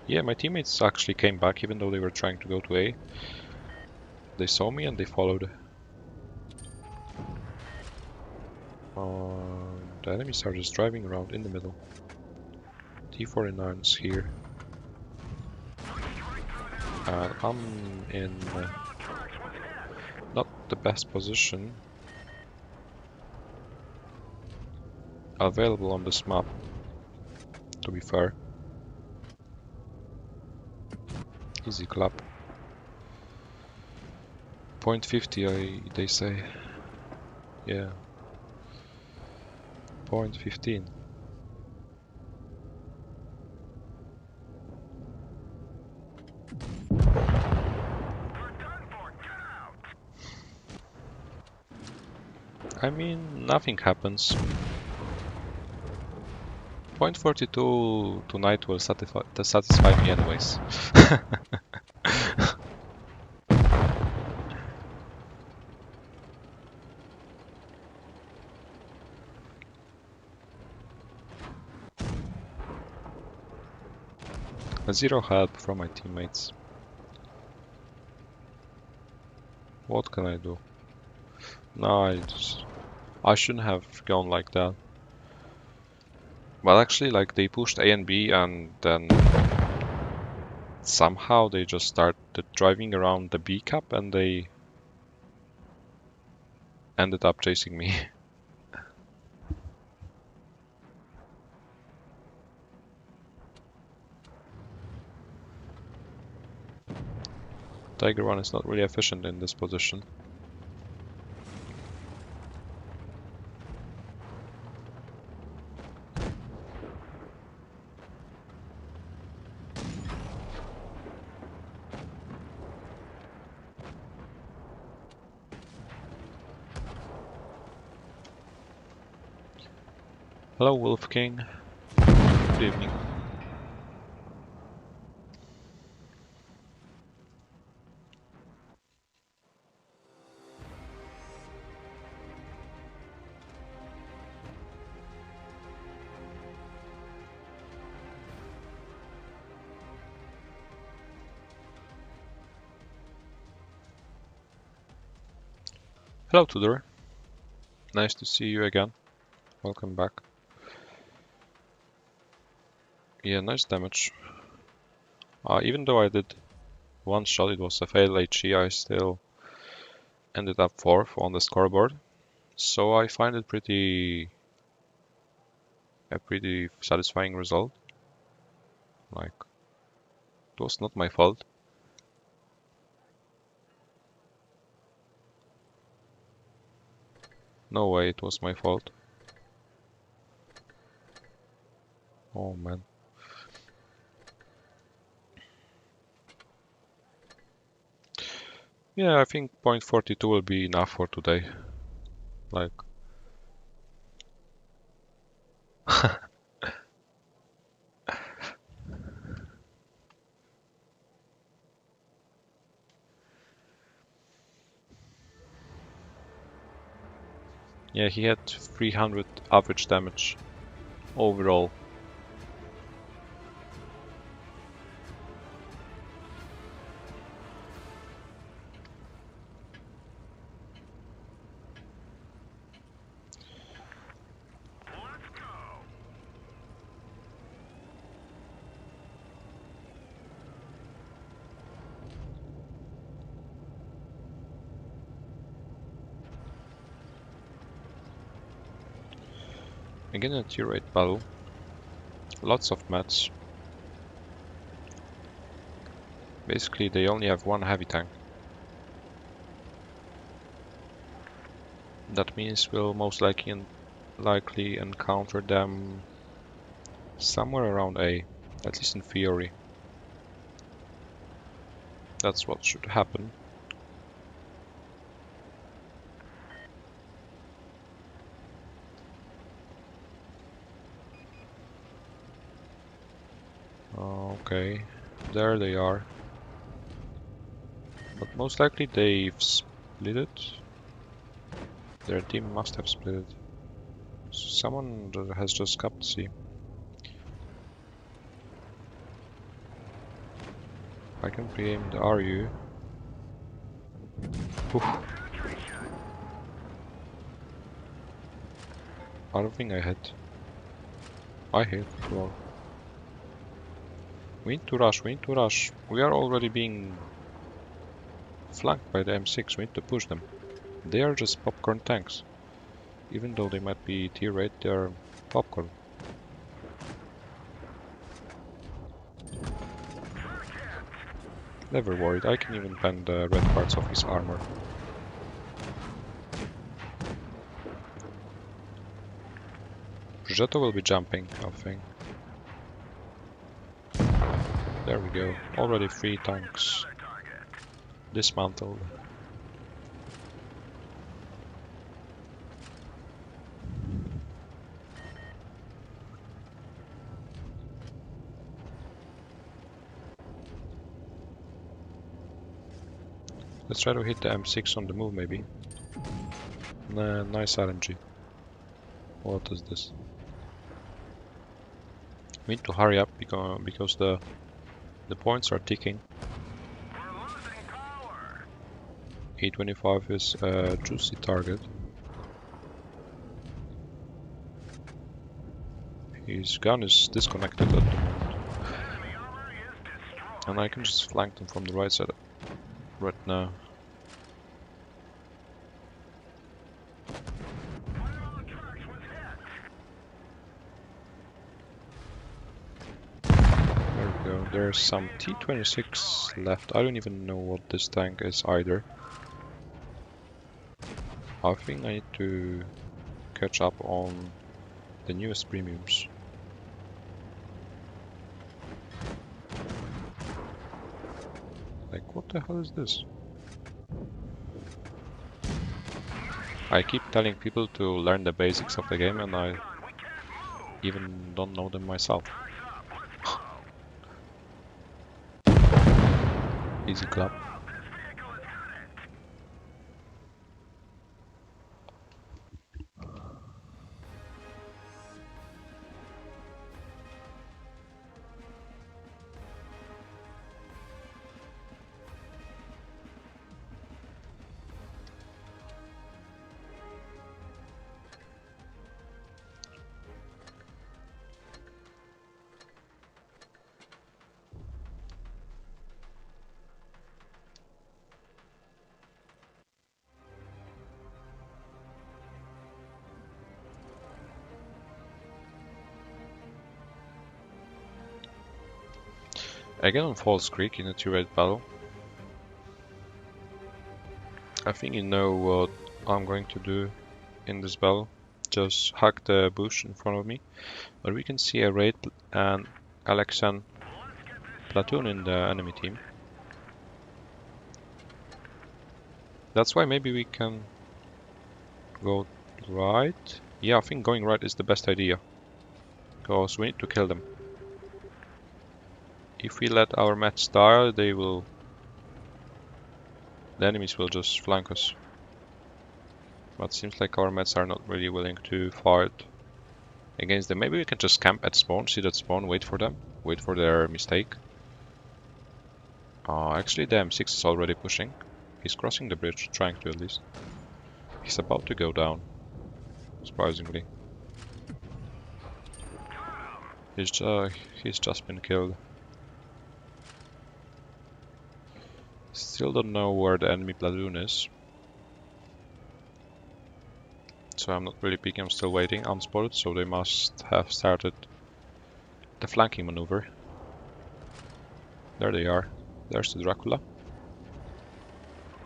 Yeah, my teammates actually came back even though they were trying to go to A. They saw me and they followed. The enemies are just driving around in the middle. T-49's here. And I'm in not the best position available on this map, to be fair. Easy clap. Point 50, they say. Yeah. Point 15. I mean, nothing happens. Point 42 tonight will satisfy me anyways. Zero help from my teammates. What can I do? No, I shouldn't have gone like that. Well, actually, like, they pushed A and B and then somehow they just started driving around the B cap and they ended up chasing me. Tiger 1 is not really efficient in this position. Hello, Wolf King. Good evening. Hello, Tudor. Nice to see you again. Welcome back. Yeah, nice damage. Even though I did one shot, it was a fail HE, I still ended up 4th on the scoreboard. So I find it a pretty satisfying result. Like, it was not my fault. No way it was my fault. Oh man. Yeah, I think 0.42 will be enough for today. Like, yeah, he had 300 average damage overall. Again, a tier 8 battle. Lots of mats. Basically, they only have one heavy tank. That means we'll most likely encounter them somewhere around A, at least in theory. That's what should happen. Okay, there they are. But most likely they've split it. Their team must have split it. Someone has just capped C. I can pre-aim the RU. Oof. I don't think I hit. I hit. Well, we need to rush, we need to rush. We are already being flanked by the M6, we need to push them. They are just popcorn tanks. Even though they might be tier 8, they are popcorn. Never worried, I can even pen the red parts of his armor. Progetto will be jumping, I think. There we go, already 3 tanks dismantled. Let's try to hit the M6 on the move, maybe. Nah, nice RNG. What is this? We need to hurry up because the points are ticking. 825 is a juicy target. His gun is disconnected at the moment. And I can just flank them from the right side right now. There we go. There's some T-26 left. I don't even know what this tank is either. I think I need to catch up on the newest premiums. Like, what the hell is this? I keep telling people to learn the basics of the game and I even don't know them myself. Easy clap. Again on Falls Creek in a tier 8 battle. I think you know what I'm going to do in this battle. Just hack the bush in front of me. But we can see a raid and Alexan platoon in the enemy team. That's why maybe we can go right. Yeah, I think going right is the best idea. Because we need to kill them. If we let our mats die, they will... The enemies will just flank us. But seems like our mats are not really willing to fight against them. Maybe we can just camp at spawn, see that spawn, wait for them. Wait for their mistake. Actually the M6 is already pushing. He's crossing the bridge, trying to at least. He's about to go down. Surprisingly. He's just been killed. Still don't know where the enemy platoon is. So I'm not really peeking, I'm still waiting, unspotted, so they must have started the flanking maneuver. There they are. There's the Dracula.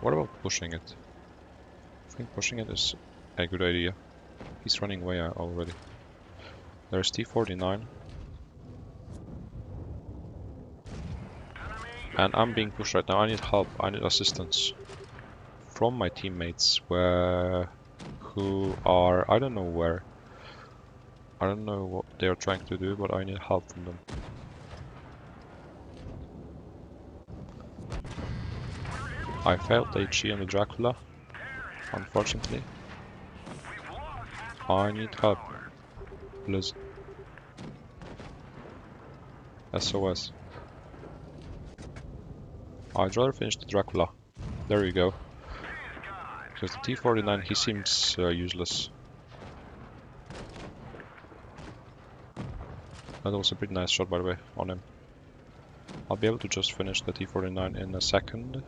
What about pushing it? I think pushing it is a good idea. He's running away already. There's T-49. And I'm being pushed right now. I need help. I need assistance from my teammates who are... I don't know where. I don't know what they are trying to do, but I need help from them. I failed HE on the Dracula, unfortunately. I need help. Please. SOS. I'd rather finish the Dracula. There we go. Because the T-49, he seems useless. That was a pretty nice shot, by the way, on him. I'll be able to just finish the T-49 in a second.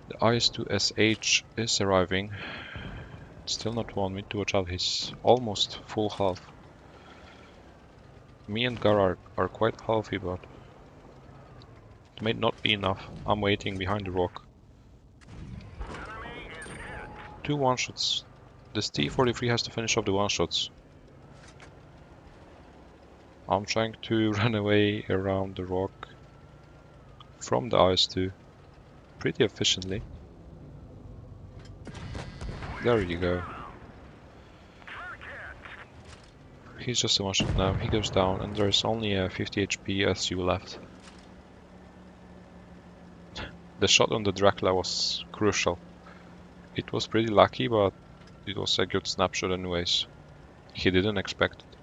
The IS-2SH is arriving. Still not won, we need to watch out, he's almost full health. Me and Gar are quite healthy, but it may not be enough. I'm waiting behind the rock. 2 one-shots. This T-43 has to finish off the one-shots. I'm trying to run away around the rock from the IS-2 pretty efficiently. There you go. He's just a one-shot now. He goes down and there's only a 50 HP SU left. The shot on the Dracula was crucial. It was pretty lucky, but it was a good snapshot anyways. He didn't expect it.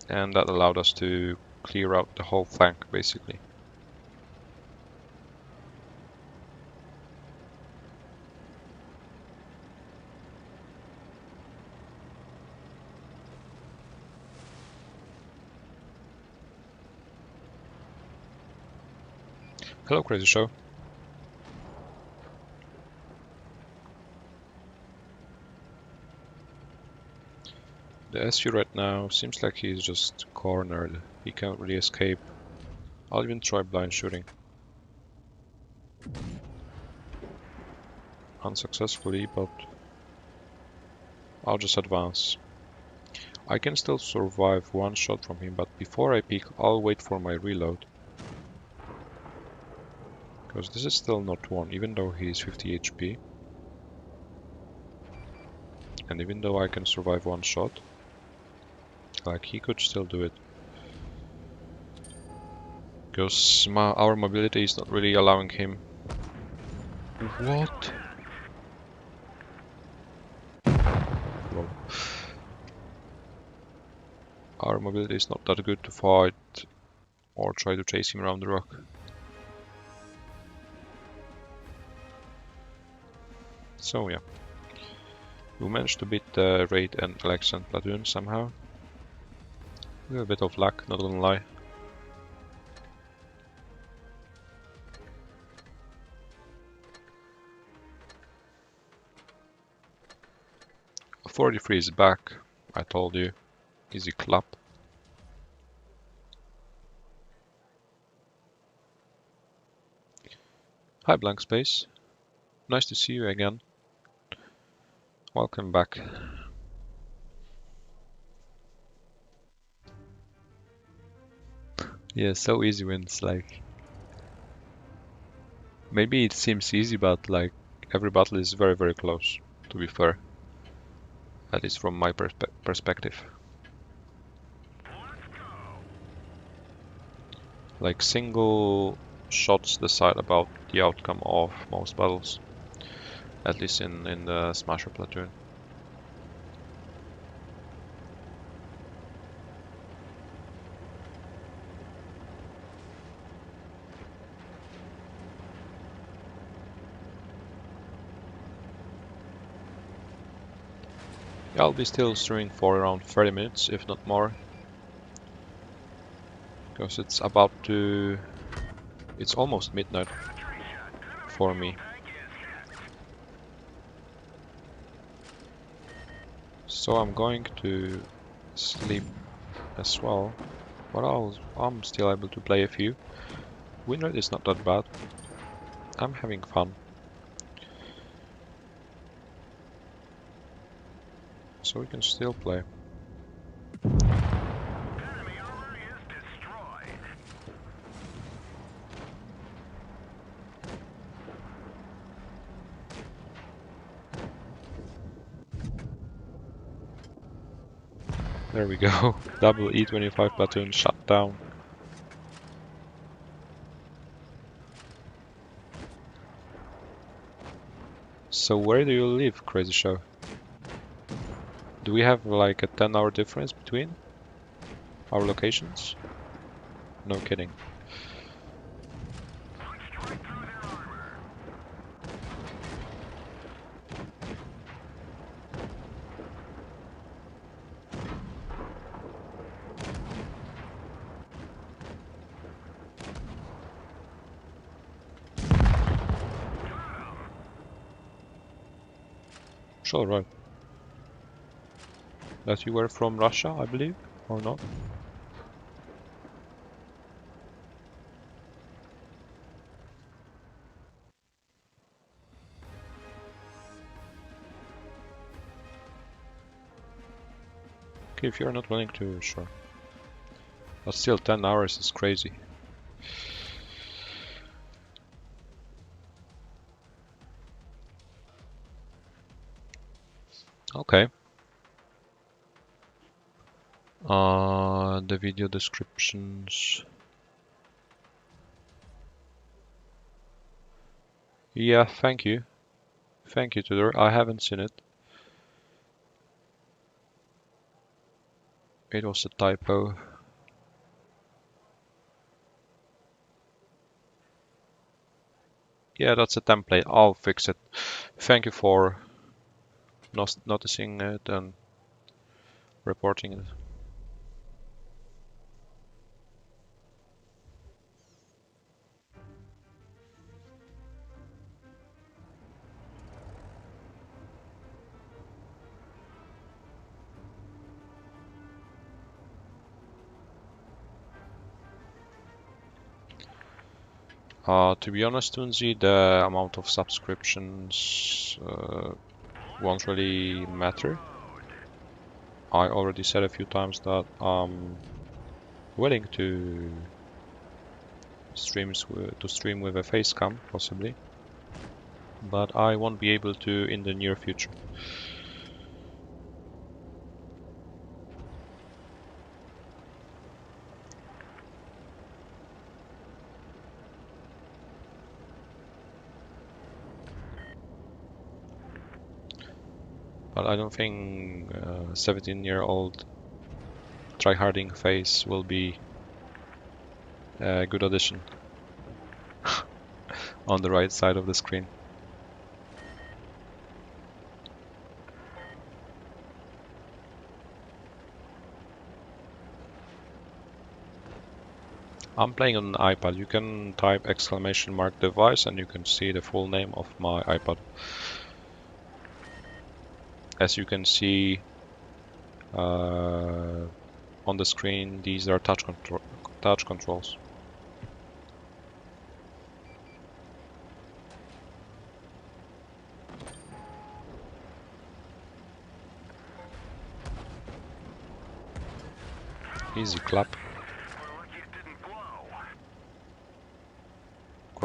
And that allowed us to clear out the whole flank, basically. Hello, Crazy Show. The SU right now seems like he's just cornered. He can't really escape. I'll even try blind shooting. Unsuccessfully, but I'll just advance. I can still survive one shot from him, but before I peek, I'll wait for my reload. Because this is still not won, even though he's 50 HP. And even though I can survive one shot, like he could still do it. Because our mobility is not really allowing him. What? Lol. Our mobility is not that good to fight or try to chase him around the rock. So yeah, we managed to beat the Raid and Alexian platoon somehow. With a bit of luck, not gonna lie. A 43 is back, I told you. Easy clap. Hi Blank Space. Nice to see you again. Welcome back. Yeah, so easy wins, like... Maybe it seems easy, but like every battle is very, very close, to be fair. At least from my perspective. Like single shots decide about the outcome of most battles. At least in the Smasher platoon. Yeah, I'll be still streaming for around 30 minutes, if not more. Because it's about to... It's almost midnight for me. So I'm going to sleep as well. But I'm still able to play a few. Win rate is not that bad. I'm having fun. So we can still play. There we go. Double E25 platoon shut down. So where do you live, Crazy Show? Do we have like a 10-hour difference between our locations? No kidding. Sure, right. That you were from Russia, I believe, or not? Okay, if you're not willing to, sure. But still, 10 hours is crazy. Okay. The video descriptions. Yeah, thank you. Thank you, Tudor. I haven't seen it. It was a typo. Yeah, that's a template. I'll fix it. Thank you for noticing it and reporting it. To be honest, Tunzi, the amount of subscriptions won't really matter. I already said a few times that I'm willing to stream with a face cam, possibly, but I won't be able to in the near future. But I don't think 17-year-old tryharding face will be a good addition on the right side of the screen. I'm playing on an iPad. You can type !device and you can see the full name of my iPad. As you can see on the screen, these are touch controls. Easy clap.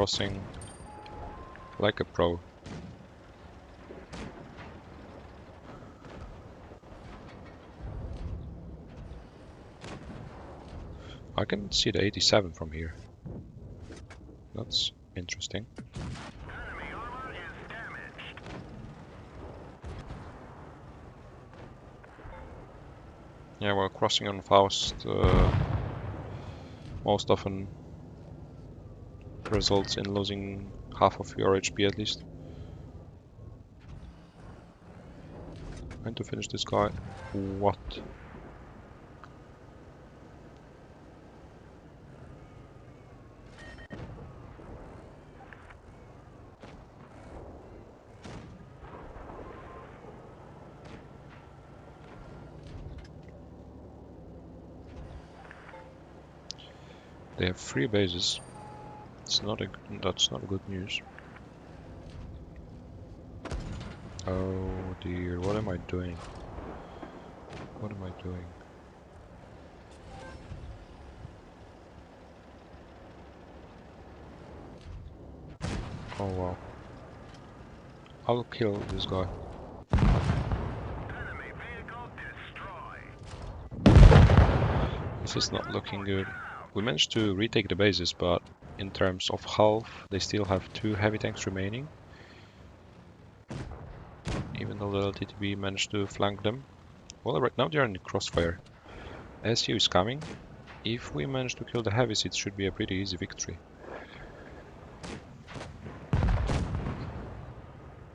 crossing like a pro. I can see the 87 from here. That's interesting. Yeah, well, crossing on Faust most often results in losing half of your HP at least. Trying to finish this guy. What? They have 3 bases. That's not good news. Oh dear, what am I doing? What am I doing? Oh wow. I'll kill this guy. This is not looking good. We managed to retake the bases, but in terms of health, they still have 2 heavy tanks remaining. Even though the LTTB managed to flank them. Well, right now they're in the crossfire. SU is coming. If we manage to kill the heavies, it should be a pretty easy victory.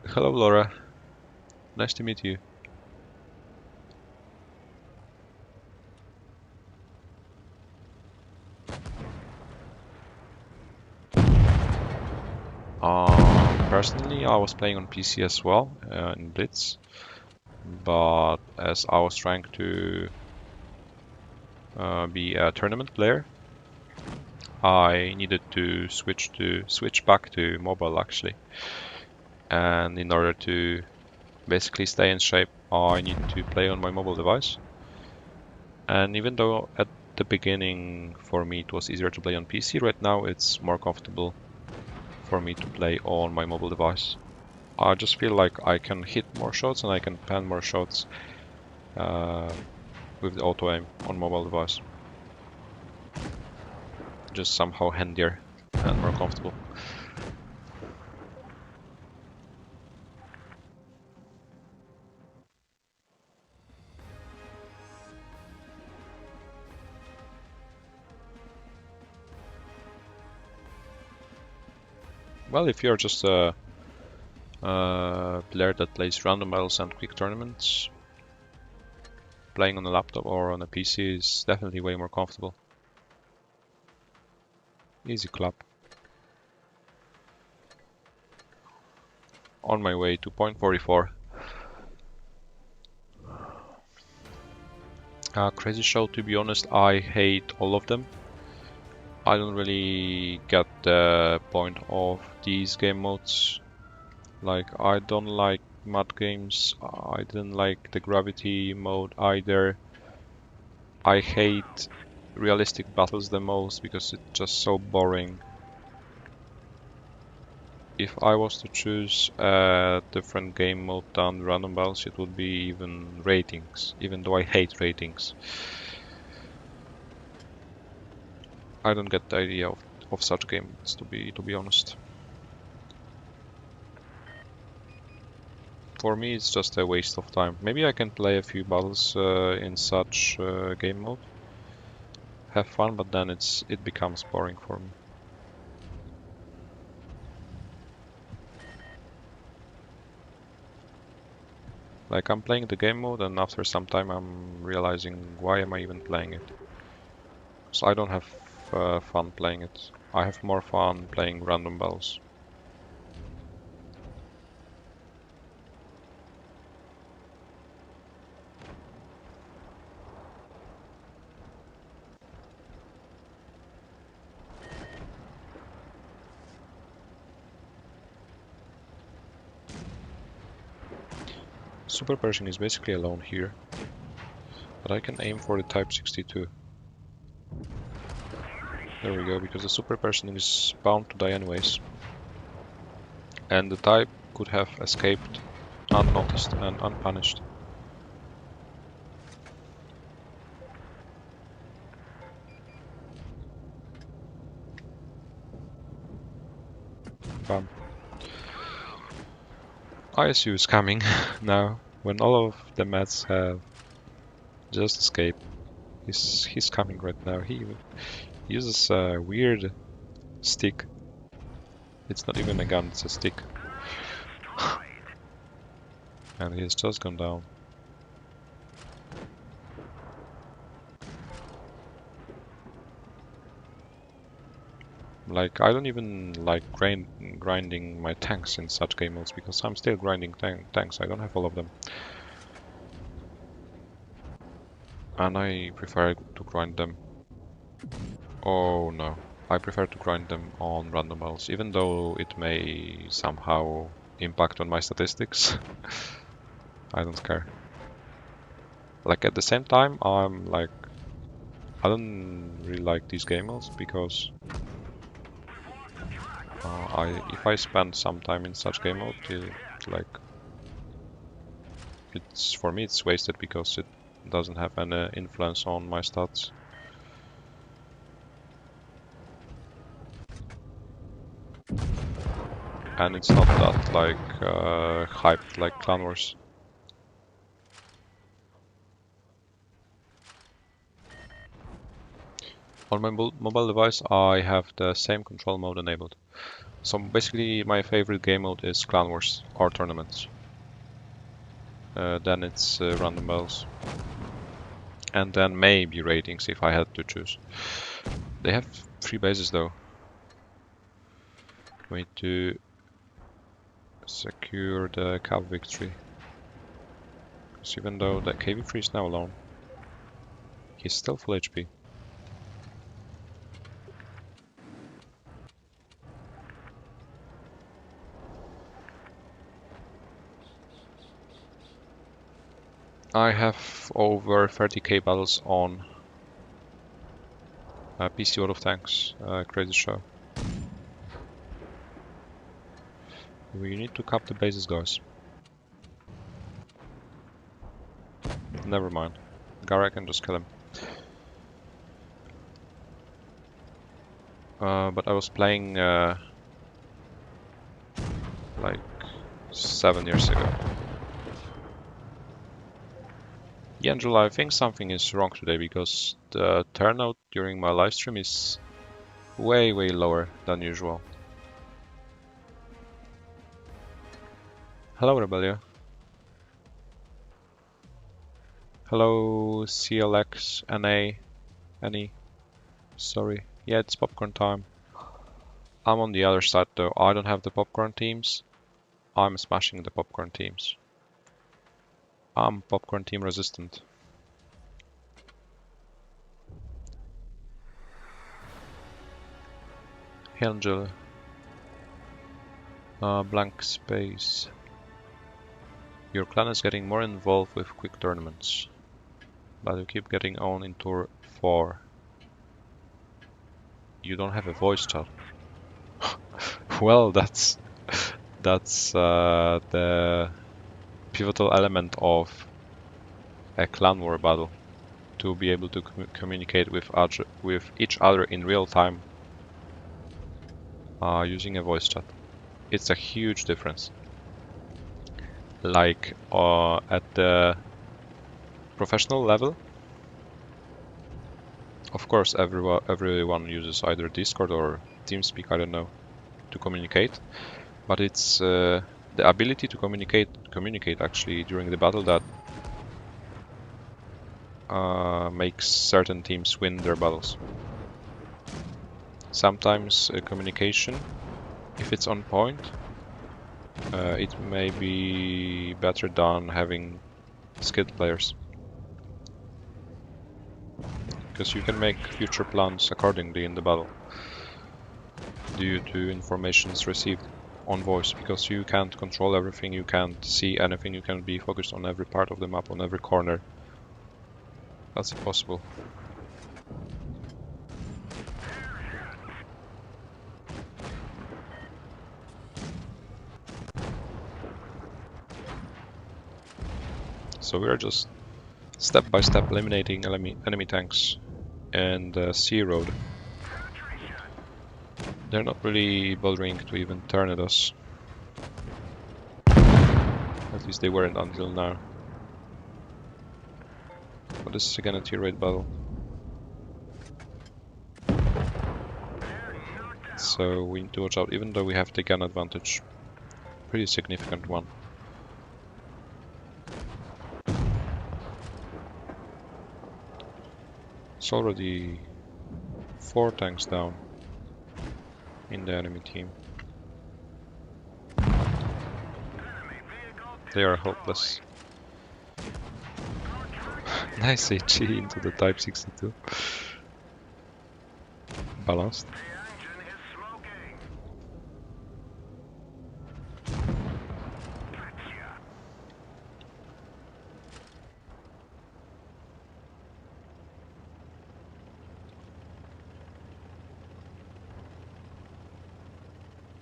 Hello, Laura. Nice to meet you. Personally, I was playing on PC as well, in Blitz, but as I was trying to be a tournament player, I needed to switch back to mobile actually, and in order to basically stay in shape, I need to play on my mobile device. And even though at the beginning for me it was easier to play on PC, right now it's more comfortable for me to play on my mobile device. I just feel like I can hit more shots and I can pan more shots with the auto aim on mobile device. Just somehow handier and more comfortable. Well, if you're just a player that plays random battles and quick tournaments, playing on a laptop or on a PC is definitely way more comfortable. Easy clap. On my way to point 44. Crazy Show, to be honest, I hate all of them. I don't really get the point of these game modes. Like, I don't like mud games, I didn't like the gravity mode either. I hate realistic battles the most because it's just so boring. If I was to choose a different game mode than random battles, it would be even ratings, even though I hate ratings. I don't get the idea of such games, to be honest. For me, it's just a waste of time. Maybe I can play a few battles in such game mode, have fun, but then it becomes boring for me. Like, I'm playing the game mode, and after some time I'm realizing, why am I even playing it? So I don't have fun playing it. I have more fun playing random battles. Super Pershing is basically alone here, but I can aim for the Type 62. There we go, because the super person is bound to die anyways. And the type could have escaped unnoticed and unpunished. Bam. ISU is coming now, when all of the mats have just escaped. He's coming right now. He uses a weird stick. It's not even a gun, it's a stick. And he's just gone down. Like, I don't even like grinding my tanks in such game modes, because I'm still grinding tanks. I don't have all of them. And I prefer to grind them. Oh no. I prefer to grind them on random battles, even though it may somehow impact on my statistics. I don't care. Like, at the same time, I'm like, I don't really like these game modes because if I spend some time in such game mode, it's for me it's wasted because it doesn't have any influence on my stats. And it's not that like hyped like Clan Wars. On my mobile device I have the same control mode enabled. So basically my favorite game mode is Clan Wars or tournaments. Then it's random battles. And then maybe ratings if I had to choose. They have 3 bases though. We need to secure the Cav victory. Because even though the KV3 is now alone, he's still full HP. I have over 30k battles on PC World of Tanks, crazy show. We need to cap the bases, guys. Never mind. Gara can just kill him. But I was playing like 7 years ago. Yeah, Angela, I think something is wrong today because the turnout during my live stream is way lower than usual. Hello, Rebellia. Hello, CLX, NA, NE. Sorry. Yeah, it's popcorn time. I'm on the other side though. I don't have the popcorn teams. I'm smashing the popcorn teams. I'm popcorn team resistant. Hey, Angela. Blank space. Your clan is getting more involved with quick tournaments, but you keep getting owned in Tour 4. You don't have a voice chat. Well, that's the pivotal element of a clan war battle, to be able to communicate with each other in real time using a voice chat. It's a huge difference. Like at the professional level, of course everyone uses either Discord or TeamSpeak, I don't know, to communicate, but it's the ability to communicate actually during the battle that makes certain teams win their battles. Sometimes communication, if it's on point, it may be better than having skilled players, because you can make future plans accordingly in the battle due to informations received on voice, because you can't control everything, you can't see anything, you can be focused on every part of the map, on every corner. That's impossible. So we're just step by step eliminating enemy tanks and sea road. They're not really bothering to even turn at us. At least they weren't until now. But this is again a tier 8 battle. So we need to watch out, even though we have the gun advantage. Pretty significant one. It's already 4 tanks down in the enemy team. They are hopeless. Nice HE into the Type 62. Balanced.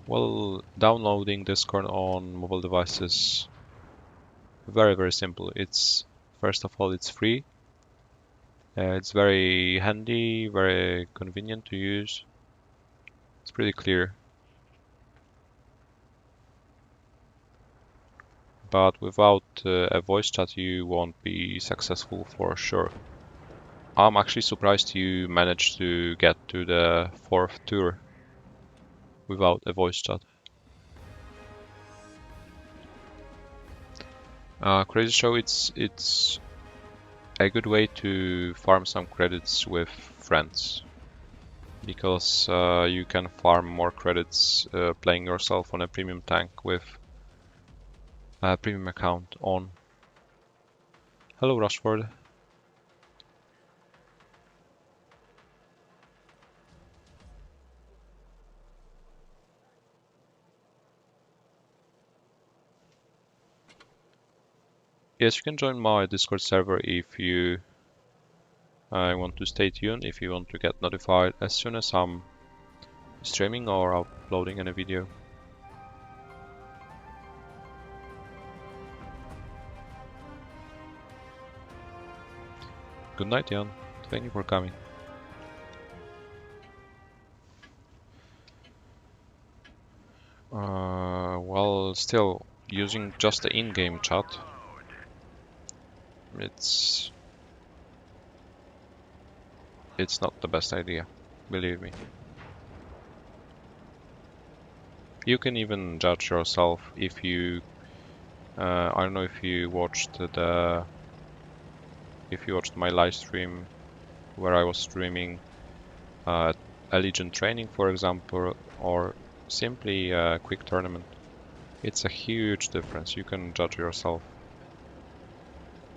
Well, downloading Discord on mobile devices, very simple. It's first of all, it's free. It's very handy, very convenient to use. It's pretty clear. But without a voice chat, you won't be successful for sure. I'm actually surprised you managed to get to the 4th tour without a voice chat. Crazy Show, it's a good way to farm some credits with friends, because you can farm more credits playing yourself on a premium tank with a premium account on. Hello, Rushford. Yes, you can join my Discord server if you want to stay tuned, if you want to get notified as soon as I'm streaming or uploading any video. Good night, Jan. Thank you for coming. Well, still using just the in-game chat. It's not the best idea, believe me. You can even judge yourself if you I don't know if you watched my live stream where I was streaming a Legion training, for example, or simply a quick tournament. It's a huge difference. You can judge yourself.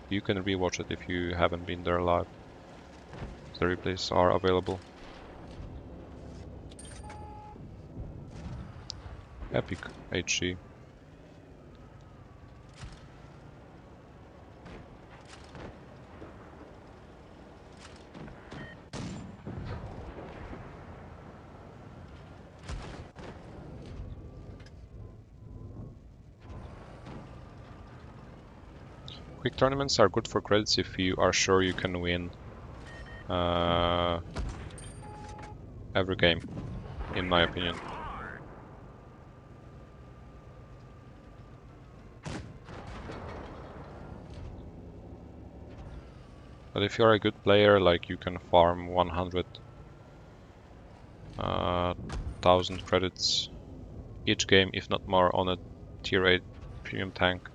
You can rewatch it if you haven't been there live. The replays are available. Epic HG. Quick tournaments are good for credits if you are sure you can win every game, in my opinion. But if you're a good player, like you can farm 100,000 credits each game, if not more, on a tier 8 premium tank,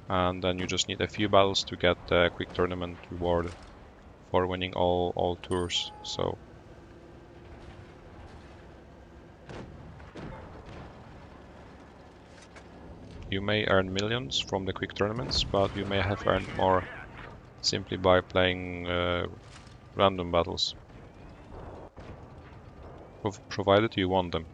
and then you just need a few battles to get the quick tournament reward for winning all tours. So you may earn millions from the quick tournaments, but you may have earned more simply by playing random battles, provided you won them.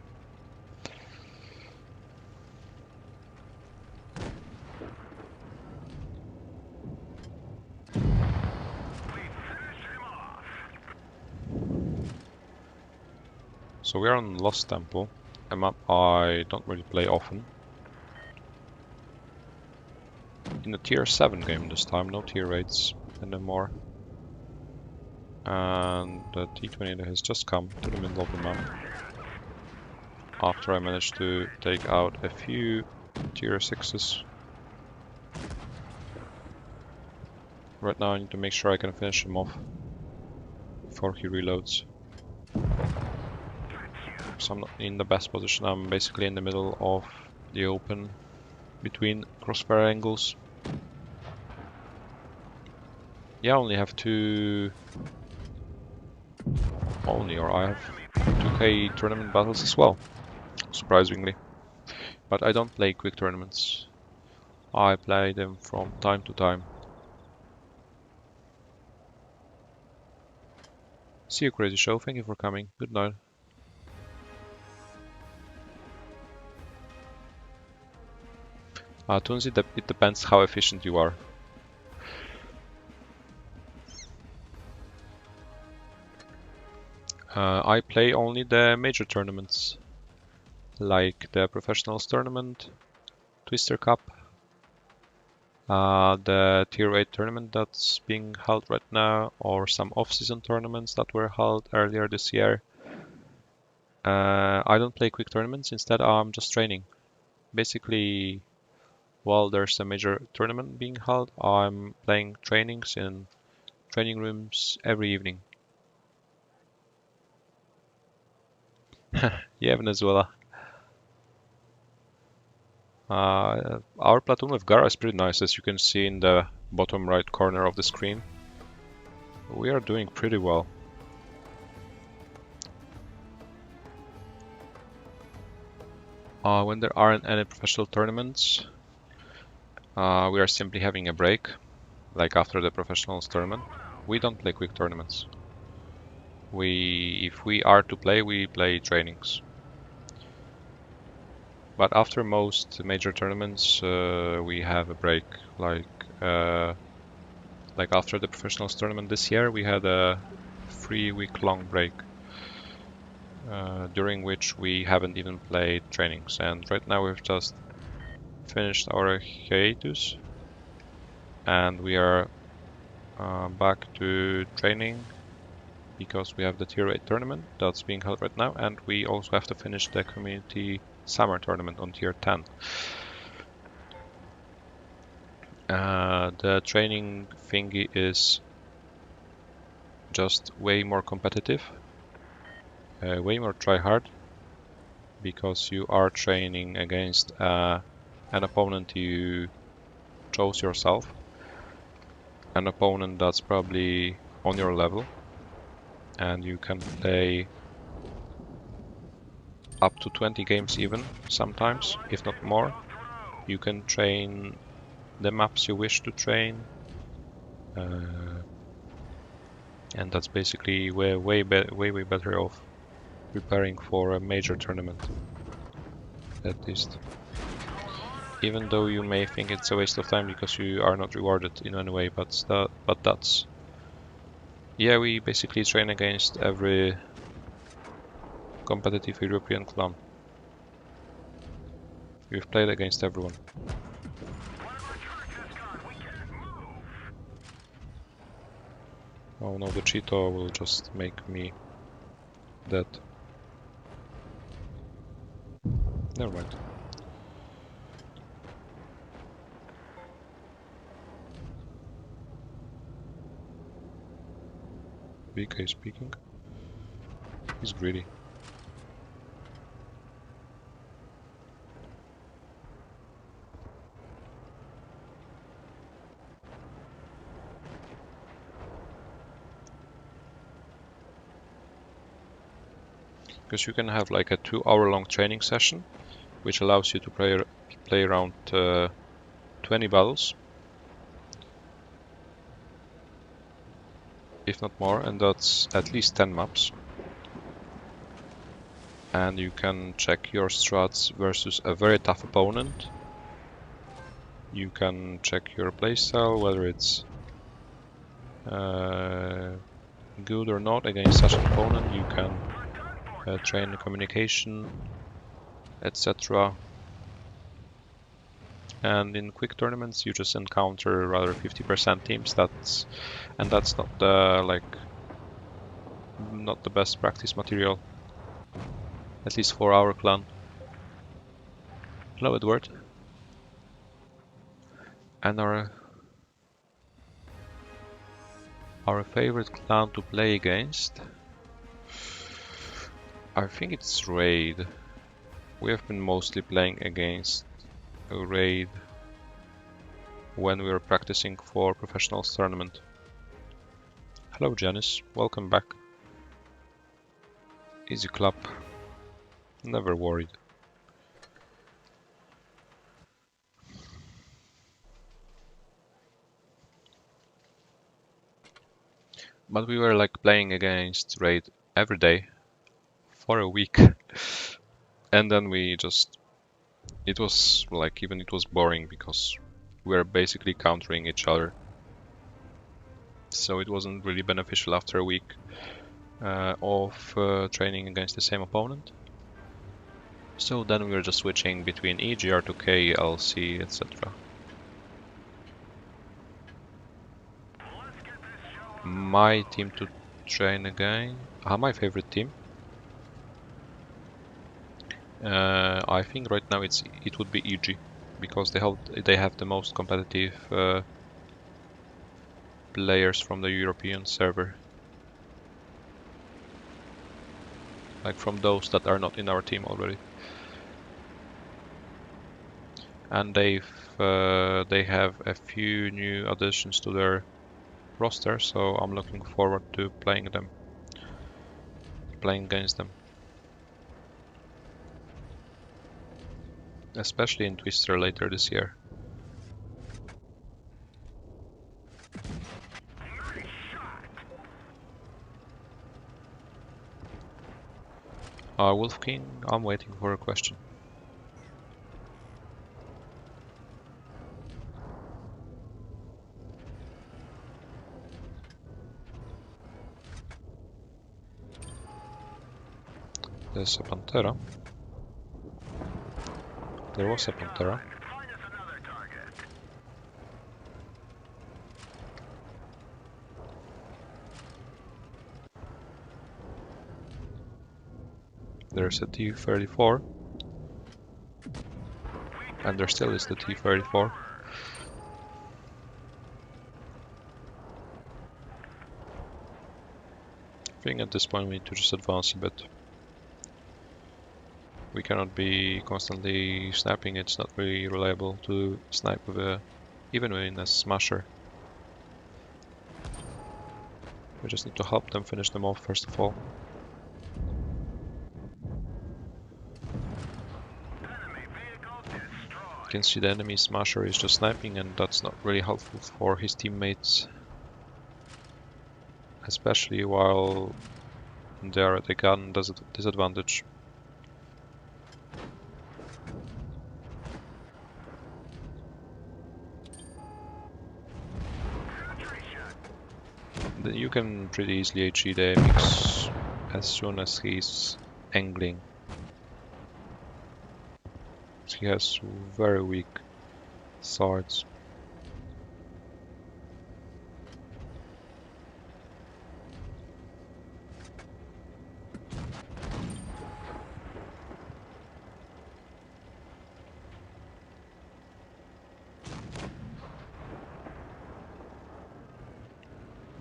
So we are on Lost Temple, a map I don't really play often. in a tier 7 game this time, no tier 8s anymore. And the T-20 has just come to the middle of the map after I managed to take out a few tier 6s. Right now I need to make sure I can finish him off before he reloads. So I'm not in the best position, I'm basically in the middle of the open between crossfire angles. Yeah, I only have I have 2K tournament battles as well, surprisingly. But I don't play quick tournaments. I play them from time to time. See you, Crazy Show. Thank you for coming. Good night. Tunzi, it depends how efficient you are. I play only the major tournaments, like the Professionals Tournament, Twister Cup, the Tier 8 tournament that's being held right now, or some off-season tournaments that were held earlier this year. I don't play quick tournaments, instead I'm just training. Basically, while there's a major tournament being held, I'm playing trainings in training rooms every evening. Yeah, Venezuela. Our platoon with Gara is pretty nice, as you can see in the bottom right corner of the screen. We are doing pretty well. When there aren't any professional tournaments, we are simply having a break, like after the professionals tournament. We don't play quick tournaments. If we are to play, we play trainings. But after most major tournaments, we have a break. Like after the professionals tournament this year, we had a 3-week-long break, during which we haven't even played trainings. And right now we've just finished our hiatus, and we are back to training because we have the Tier 8 tournament that's being held right now, and we also have to finish the community summer tournament on Tier 10. The training thingy is just way more competitive, way more try-hard, because you are training against an opponent you chose yourself, an opponent that's probably on your level, and you can play up to 20 games even, sometimes, if not more. You can train the maps you wish to train, and that's basically way better off preparing for a major tournament, at least. Even though you may think it's a waste of time because you are not rewarded in any way, but that's... Yeah, we basically train against every competitive European clan. We've played against everyone. Oh no, the Cheeto will just make me dead. Never mind. BK speaking. He's greedy. Because you can have like a 2-hour-long training session, which allows you to play around 20 battles, if not more, and that's at least 10 maps. And you can check your strats versus a very tough opponent. You can check your playstyle, whether it's good or not against such an opponent. You can train communication, etc. And in quick tournaments, you just encounter rather 50% teams. That's not the not the best practice material, at least for our clan. Hello, Edward. And our favorite clan to play against, I think it's Raid. We have been mostly playing against Raid when we were practicing for professionals tournament. Hello, Janice. Welcome back. Easy clap. Never worried. But we were like playing against Raid every day for a week. And then we just... It was like, even it was boring because we were basically countering each other. So it wasn't really beneficial after a week of training against the same opponent. So then we were just switching between EGR to K, LC, etc. My team to train again. My favorite team. I think right now it would be EG because they have the most competitive players from the European server. Like from those that are not in our team already. And they have a few new additions to their roster, so I'm looking forward to playing against them. Especially in Twister later this year. Wolf King, I'm waiting for a question. There's a Pantera. There was a Pantera. There's a T-34. And there still is the T-34. I think at this point we need to just advance a bit. We cannot be constantly sniping, it's not really reliable to snipe with even in a smasher. We just need to help them finish them off first of all. You can see the enemy smasher is just sniping, and that's not really helpful for his teammates. Especially while they are at a gun disadvantage. You can pretty easily HE the mix as soon as he's angling. He has very weak swords.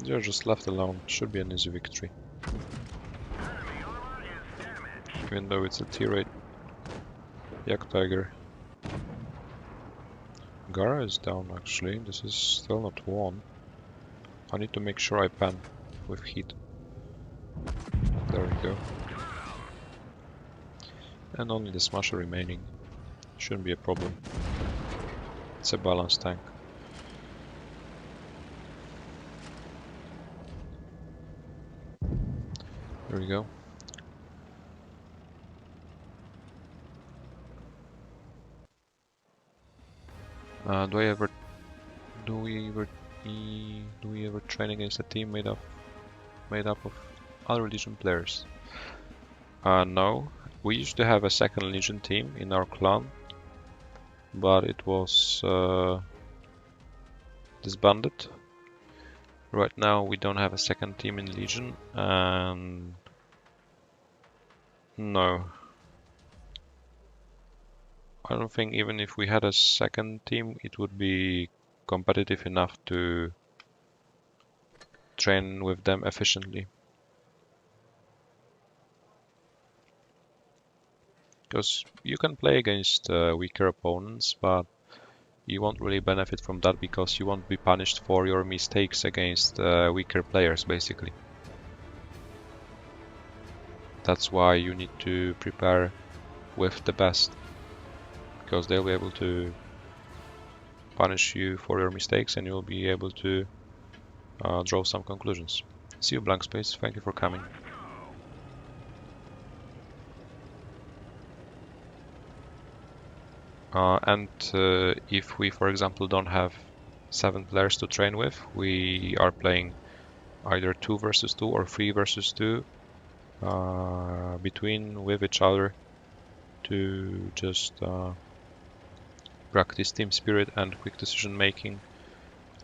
You're just left alone, should be an easy victory. Even though it's a T-rate Yak Tiger. Gara is down actually, this is still not won. I need to make sure I pan with heat. There we go. And only the Smasher remaining. Shouldn't be a problem. It's a balanced tank. There we go. Do we ever train against a team made up of other Legion players? No. We used to have a second Legion team in our clan, but it was disbanded. Right now we don't have a second team in Legion, and no. I don't think even if we had a second team, it would be competitive enough to train with them efficiently. Because you can play against weaker opponents, but you won't really benefit from that because you won't be punished for your mistakes against weaker players, basically. That's why you need to prepare with the best, because they'll be able to punish you for your mistakes and you'll be able to draw some conclusions. See you, blank space. Thank you for coming. If we, for example, don't have 7 players to train with, we are playing either 2 versus 2 or 3 versus 2 between with each other to just practice team spirit and quick decision making.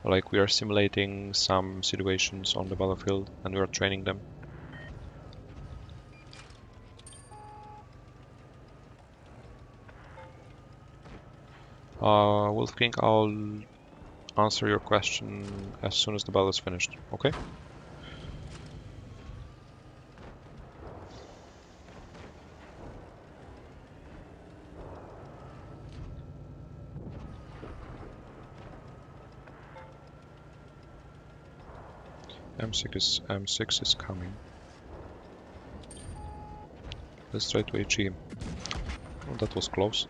Like we are simulating some situations on the battlefield and we are training them. Wolf King, I'll answer your question as soon as the battle is finished, okay? M6 is coming. Let's try to HE him. Oh, that was close.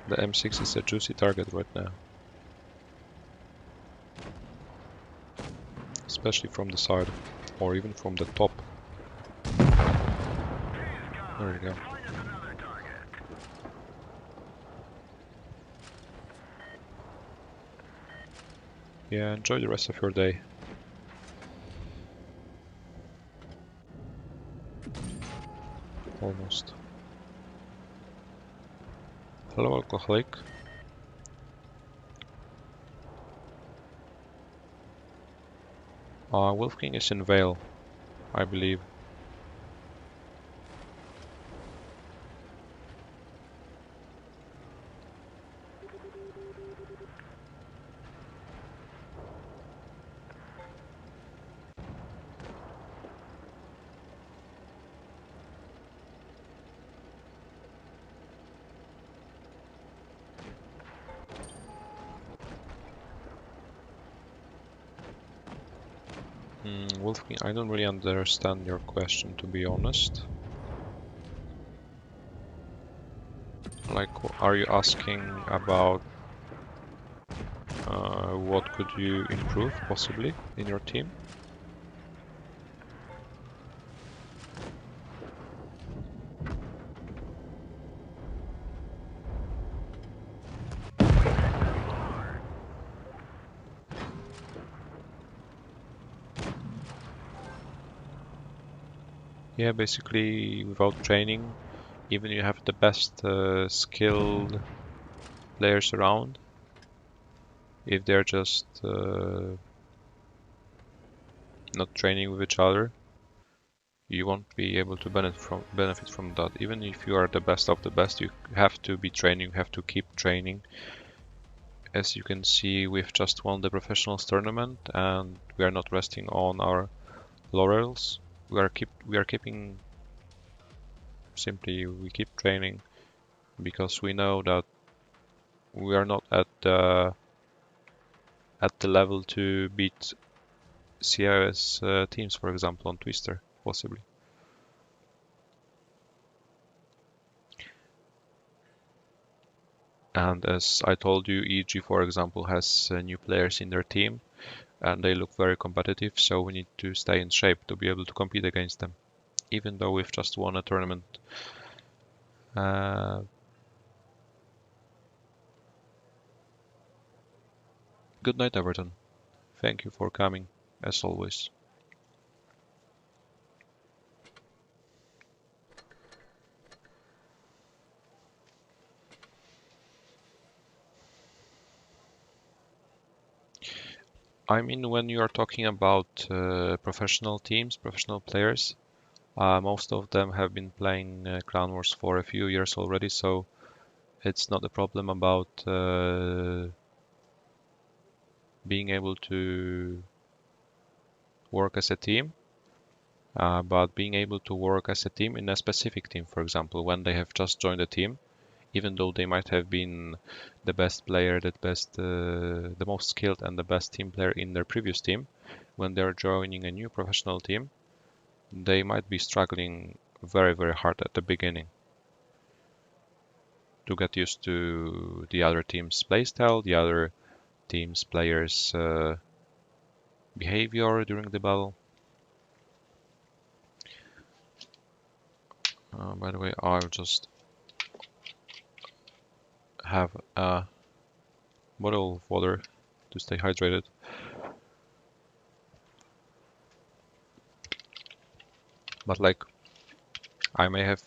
The M6 is a juicy target right now. Especially from the side, or even from the top. There you go. Yeah, enjoy the rest of your day. Almost. Hello, alcoholic. Wolf King is in Vale, I believe. Wolf King, I don't really understand your question, to be honest. Like, are you asking about what could you improve, possibly, in your team? Yeah, basically, without training, even you have the best skilled players around, if they're just not training with each other, you won't be able to benefit from that. Even if you are the best of the best, you have to be training, you have to keep training. As you can see, we've just won the professionals tournament and we are not resting on our laurels. We are keeping we keep training because we know that we are not at the level to beat CIS teams, for example, on Twister, possibly. And as I told you, EG, for example, has new players in their team and they look very competitive, so we need to stay in shape to be able to compete against them, even though we've just won a tournament. Good night, Everton. Thank you for coming, as always. I mean, when you are talking about professional teams, professional players, most of them have been playing Clan Wars for a few years already, so it's not a problem about being able to work as a team, but being able to work as a team in a specific team, for example, when they have just joined a team, even though they might have been the best player, the most skilled and the best team player in their previous team, when they're joining a new professional team, they might be struggling very, very hard at the beginning to get used to the other team's playstyle, the other team's players' behavior during the battle. By the way, I'll just have a bottle of water to stay hydrated. But like, I may have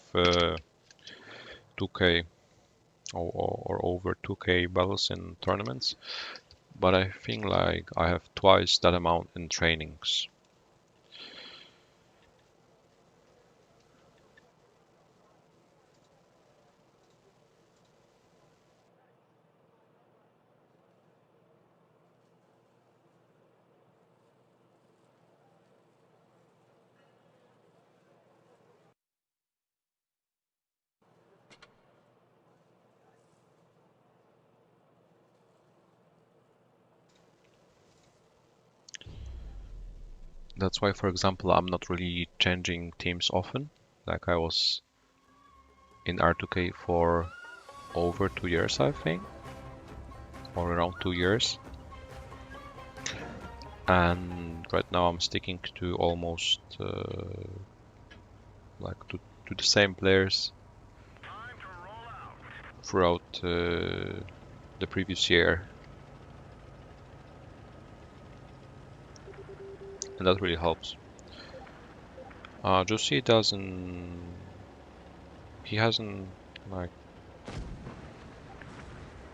2k or over 2k battles in tournaments, but I think like I have twice that amount in trainings. That's why, for example, I'm not really changing teams often. Like I was in R2K for over 2 years, I think, or around 2 years. And right now I'm sticking to almost like to the same players throughout the previous year. And that really helps. Josie doesn't... He hasn't, like...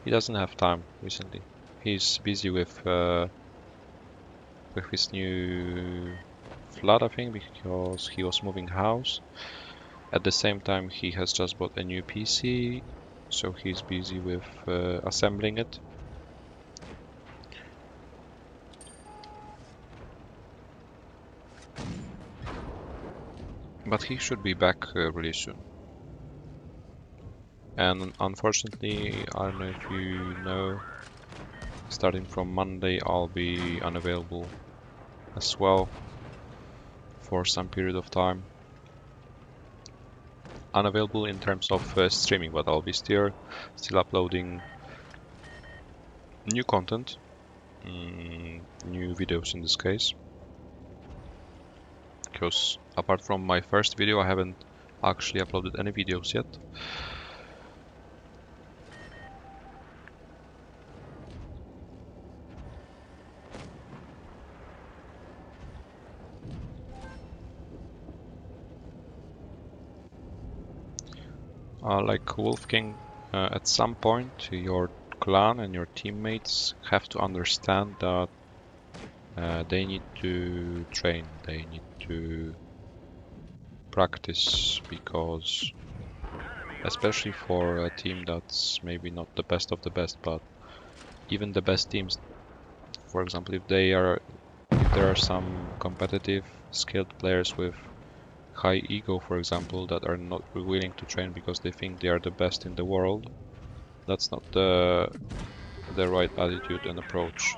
He doesn't have time recently. He's busy with his new flat, I think, because he was moving house. At the same time, he has just bought a new PC, so he's busy with assembling it. But he should be back really soon. And unfortunately, I don't know if you know, starting from Monday I'll be unavailable as well for some period of time. Unavailable in terms of streaming, but I'll be still uploading new content, new videos in this case. Because apart from my first video, I haven't actually uploaded any videos yet. Like Wolfgang, at some point your clan and your teammates have to understand that they need to train, they need to practice, because especially for a team that's maybe not the best of the best, but even the best teams, for example, if there are some competitive skilled players with high ego, for example, that are not willing to train because they think they are the best in the world, that's not the right attitude and approach.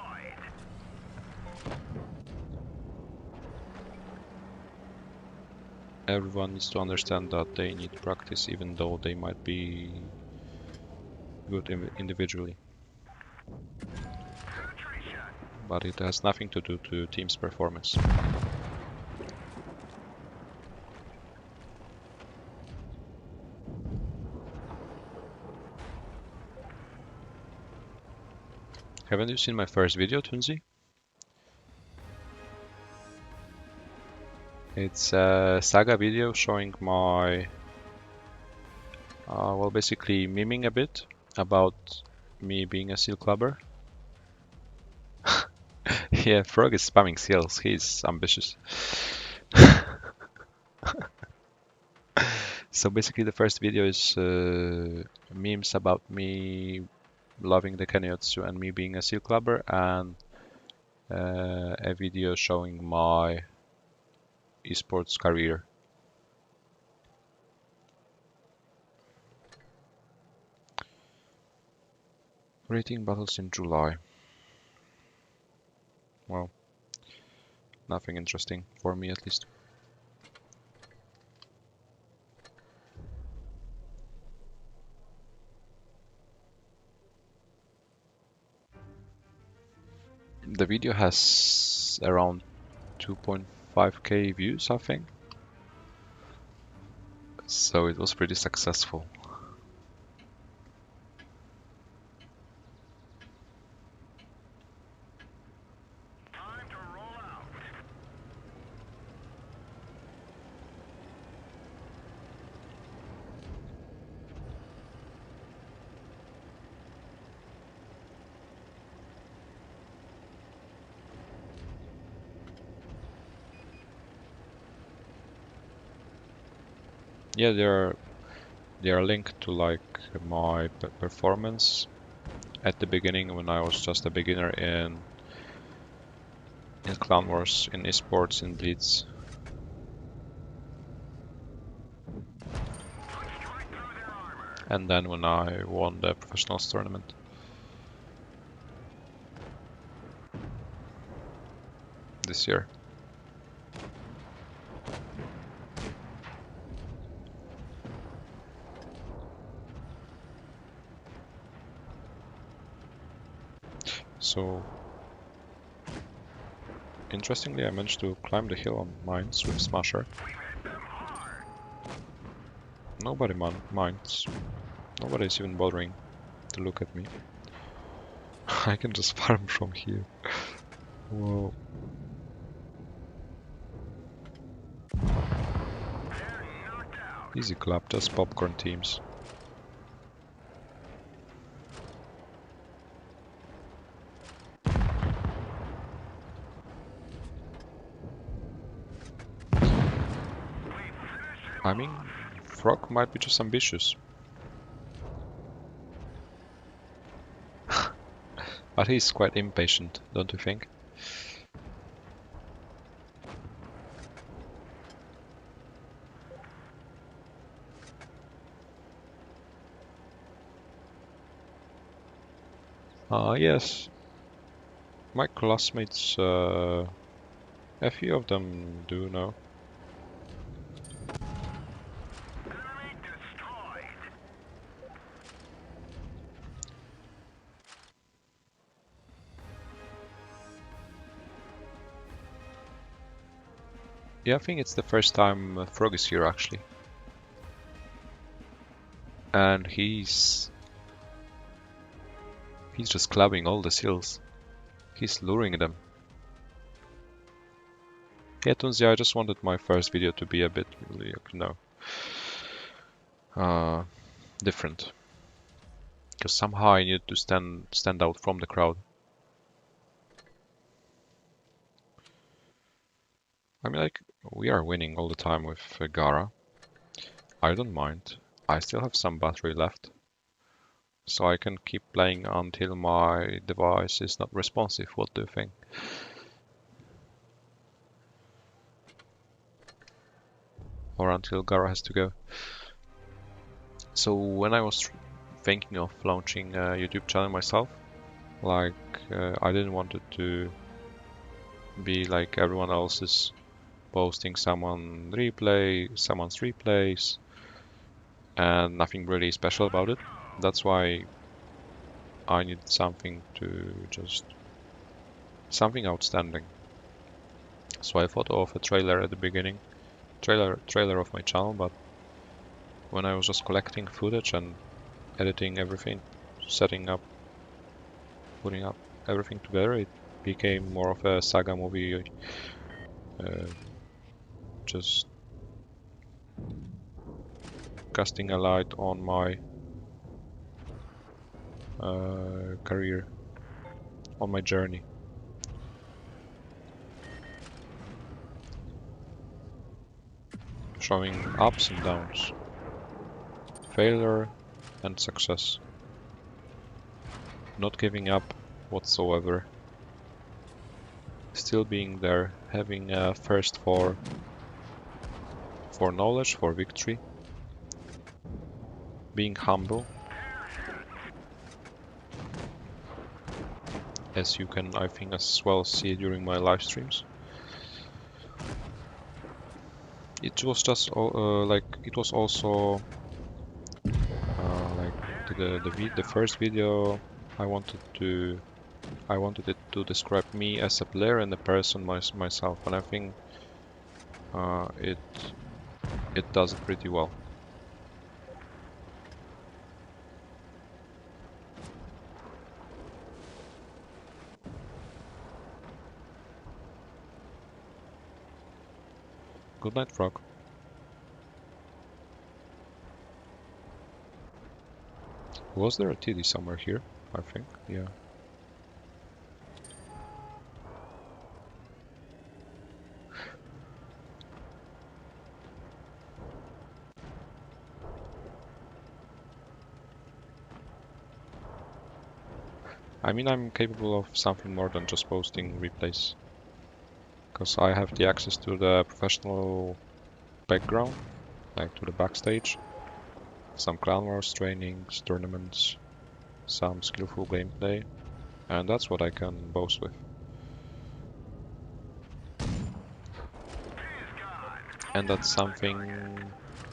Everyone needs to understand that they need practice, even though they might be good individually. But it has nothing to do to team's performance. Haven't you seen my first video, Tunzi? It's a saga video showing my, well, basically miming a bit about me being a seal clubber. Yeah, Frog is spamming seals. He's ambitious. So basically the first video is memes about me loving the Kennyotsu and me being a seal clubber, and a video showing my esports career. Rating battles in July. Well, nothing interesting for me at least. The video has around 2.5k views, I think. So it was pretty successful. Yeah, they are linked to like my performance at the beginning when I was just a beginner in Clan Wars, in esports, in Blitz. And then when I won the professionals tournament. This year. So, interestingly, I managed to climb the hill on mines with Smasher. Nobody minds. Nobody's even bothering to look at me. I can just farm from here. Whoa. Easy clap, just popcorn teams. I mean, Frog might be just ambitious. But he's quite impatient, don't you think? Yes. My classmates, a few of them do know. Yeah, I think it's the first time Frog is here actually. And he's just clubbing all the seals. He's luring them. Yeah, Tunzi, I just wanted my first video to be a bit, you know, different. Because somehow I needed to stand out from the crowd. I mean, like, we are winning all the time with Gara. I don't mind. I still have some battery left. So I can keep playing until my device is not responsive. What do you think? Or until Gara has to go. So when I was thinking of launching a YouTube channel myself, like, I didn't want it to be like everyone else's, posting someone's replays, and nothing really special about it. That's why I needed something to just something outstanding. So I thought of a trailer at the beginning, trailer of my channel, but when I was just collecting footage and editing everything, setting up, putting up everything together, it became more of a saga movie. Just casting a light on my career, on my journey. showing ups and downs, failure and success. Not giving up whatsoever. Still being there, having a thirst for knowledge, for victory. Being humble. As you can, I think, as well see during my live streams. It was just like it was also like the first video I wanted it to describe me as a player and a person myself, and I think it does it pretty well. Good night, Frog. Was there a TD somewhere here? I think, yeah. I mean, I'm capable of something more than just posting replays. Because I have the access to the professional background, like to the backstage. Some Clan Wars trainings, tournaments, some skillful gameplay. And that's what I can boast with. And that's something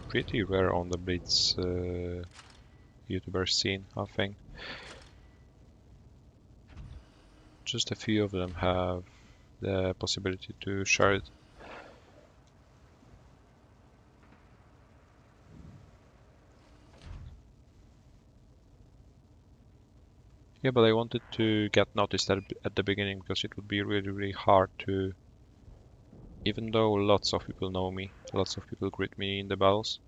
pretty rare on the Blitz YouTuber scene, I think. Just a few of them have the possibility to share it. Yeah, but I wanted to get noticed at the beginning because it would be really hard to, even though lots of people know me, lots of people greet me in the battles,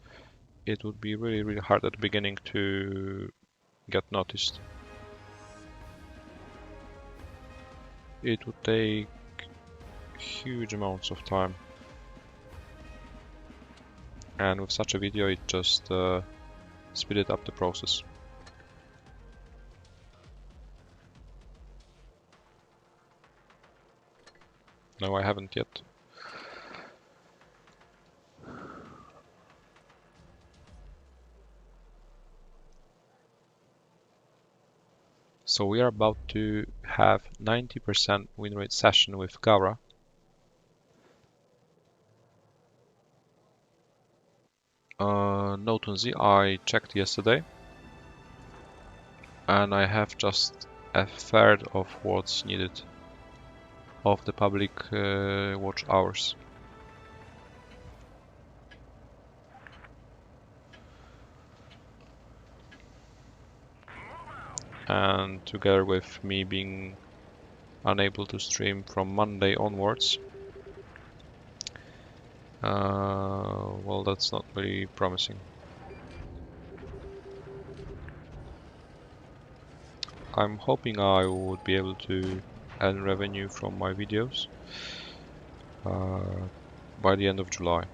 it would be really hard at the beginning to get noticed. It would take huge amounts of time. And with such a video, it just speeded up the process. No, I haven't yet. So we are about to have 90% win rate session with Gara. No Tunzi, I checked yesterday. And I have just a third of what's needed of the public watch hours. And together with me being unable to stream from Monday onwards, well, that's not very promising. I'm hoping I would be able to earn revenue from my videos by the end of July.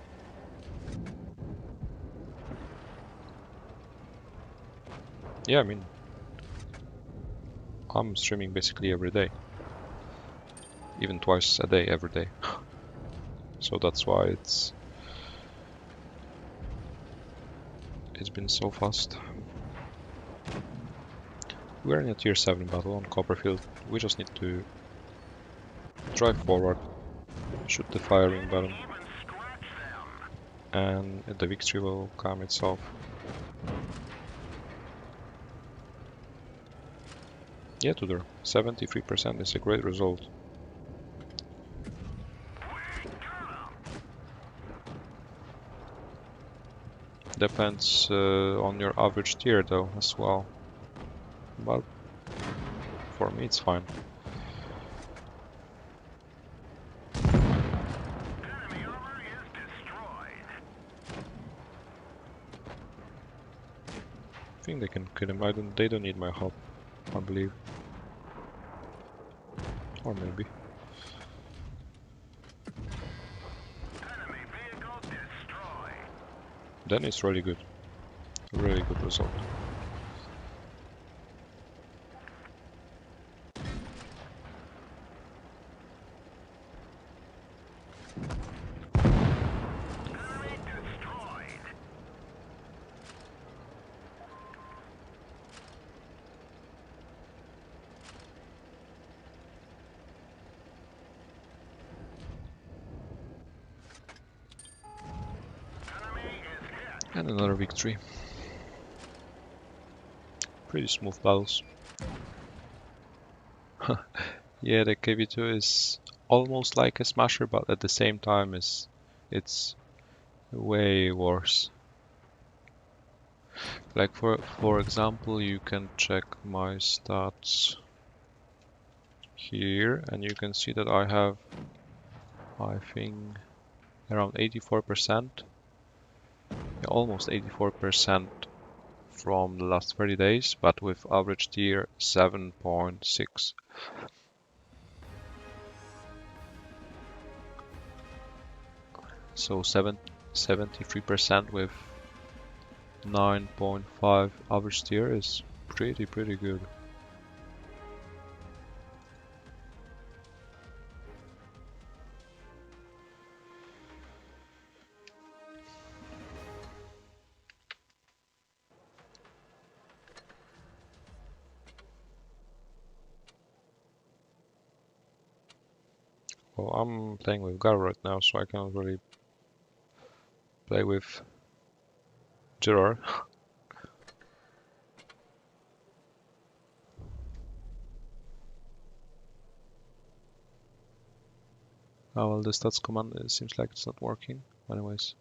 Yeah, I mean, I'm streaming basically every day. Even twice a day, every day. So that's why it's been so fast. We're in a tier 7 battle on Copperfield. We just need to drive forward, shoot the firing button, and the victory will come itself. Yeah, Tudor, 73% is a great result. Depends on your average tier though as well, but for me it's fine. I think they can kill him. They don't need my help, I believe. Or maybe. then it's really good. Really good result. And another victory. Pretty smooth battles. Yeah, the KV2 is almost like a smasher, but at the same time it's way worse. Like for example, you can check my stats here, and you can see that I have, I think, around 84%, almost 84% from the last 30 days, but with average tier 7.6. So 73% with 9.5 average tier is pretty good. Well, I'm playing with Garo right now, so I can't really play with Gerard. Oh, well, the stats command, it seems like it's not working. Anyways.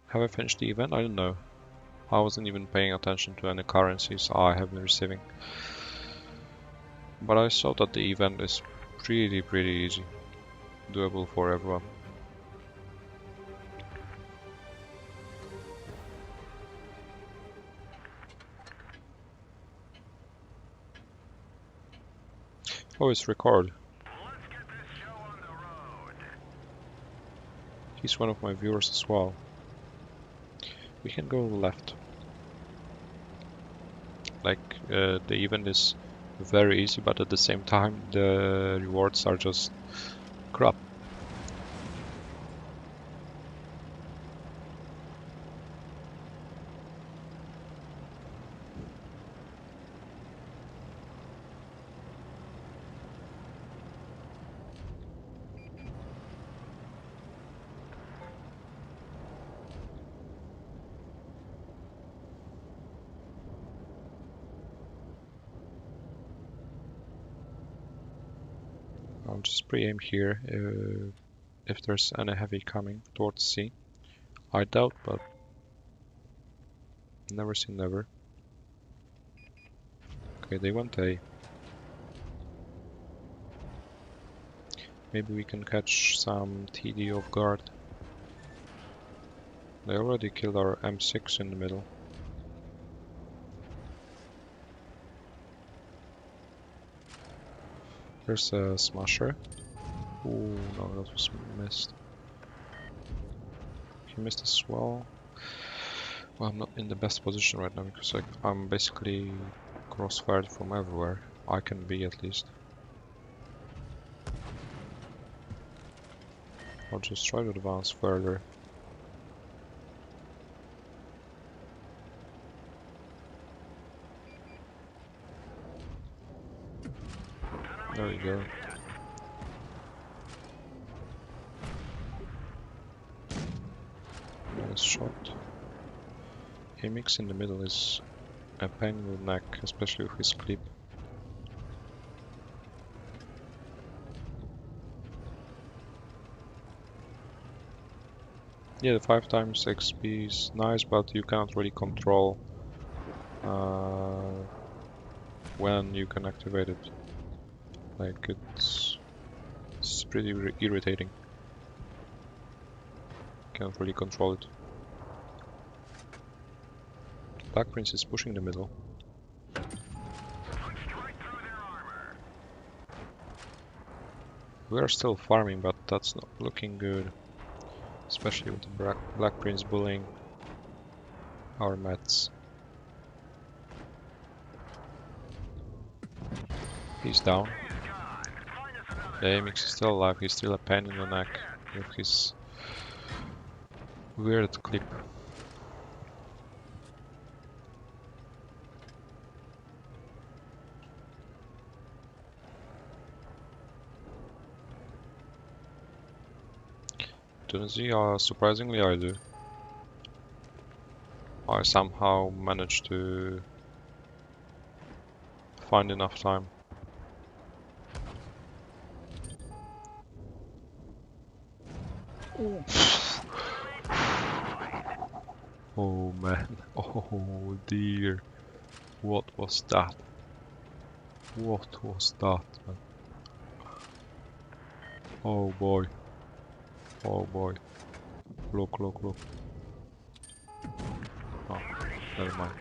Have I finished the event? I don't know. I wasn't even paying attention to any currencies I have been receiving. But I saw that the event is pretty easy. Doable for everyone. Oh, it's Record. He's one of my viewers as well. We can go left. Like, the event is very easy, but at the same time the rewards are just crap. I'll just pre-aim here if there's any heavy coming towards C. I doubt, but never say never. Okay, they went A. Maybe we can catch some TD off guard. They already killed our M6 in the middle. There's a smasher. Ooh, no, that was missed. He missed as well. Well, I'm not in the best position right now because I'm basically crossfired from everywhere. I can be, at least. I'll just try to advance further. There you go. Nice shot. Amix in the middle is a pain in the neck, especially with his clip. Yeah, the 5 times XP is nice, but you cannot really control when you can activate it. Like, it's pretty irritating. Can't really control it. Black Prince is pushing the middle. We are still farming, but that's not looking good. Especially with the Black Prince bullying our mets. He's down. The Amix is still alive, he's still a pain in the neck with his weird clip. Tunisia, surprisingly I do. I somehow managed to find enough time. Oh man, oh dear. What was that? What was that, man? Oh boy. Oh boy. Look, look, look. Oh, never mind.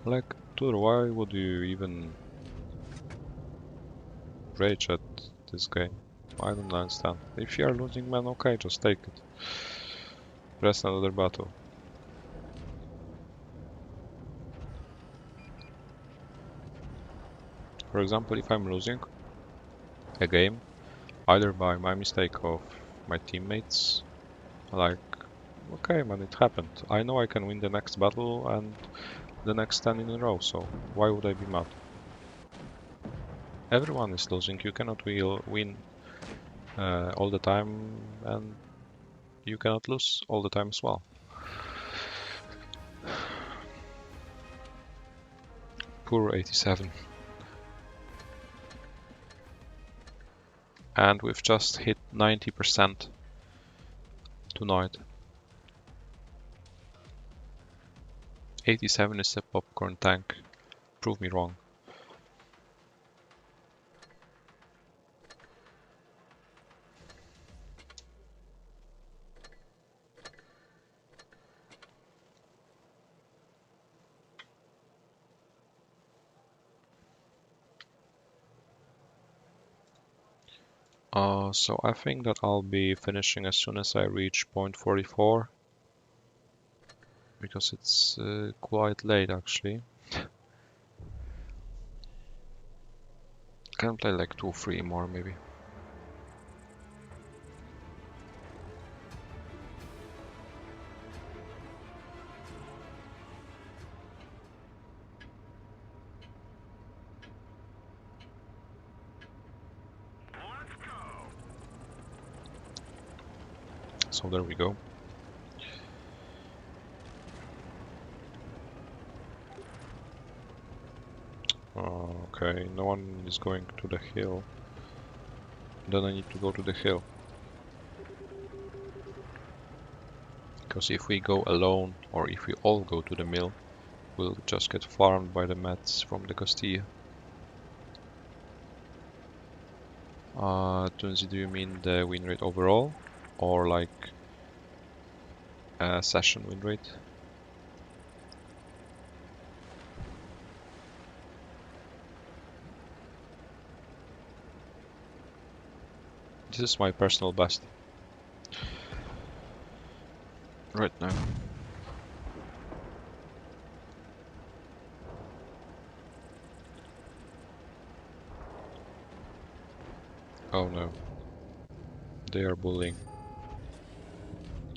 Like, dude, why would you even rage at this game? I don't understand. If you are losing, man, okay, just take it. Press another battle. For example, if I'm losing a game, either by my mistake of my teammates, like, okay, man, it happened. I know I can win the next battle and the next 10 in a row, so why would I be mad? Everyone is losing, you cannot win all the time, and you cannot lose all the time as well. Poor 87. And we've just hit 90% tonight. 87 is a popcorn tank. Prove me wrong. So I think that I'll be finishing as soon as I reach point 44. Because it's quite late actually. Can play like 2-3 more maybe. So there we go. Okay, no one is going to the hill. Then I need to go to the hill. Because if we go alone, or if we all go to the mill, we'll just get farmed by the mats from the Castilla. Tunzi, do you mean the win rate overall? Or like session win rate? This is my personal best right now. Oh no, they are bullying.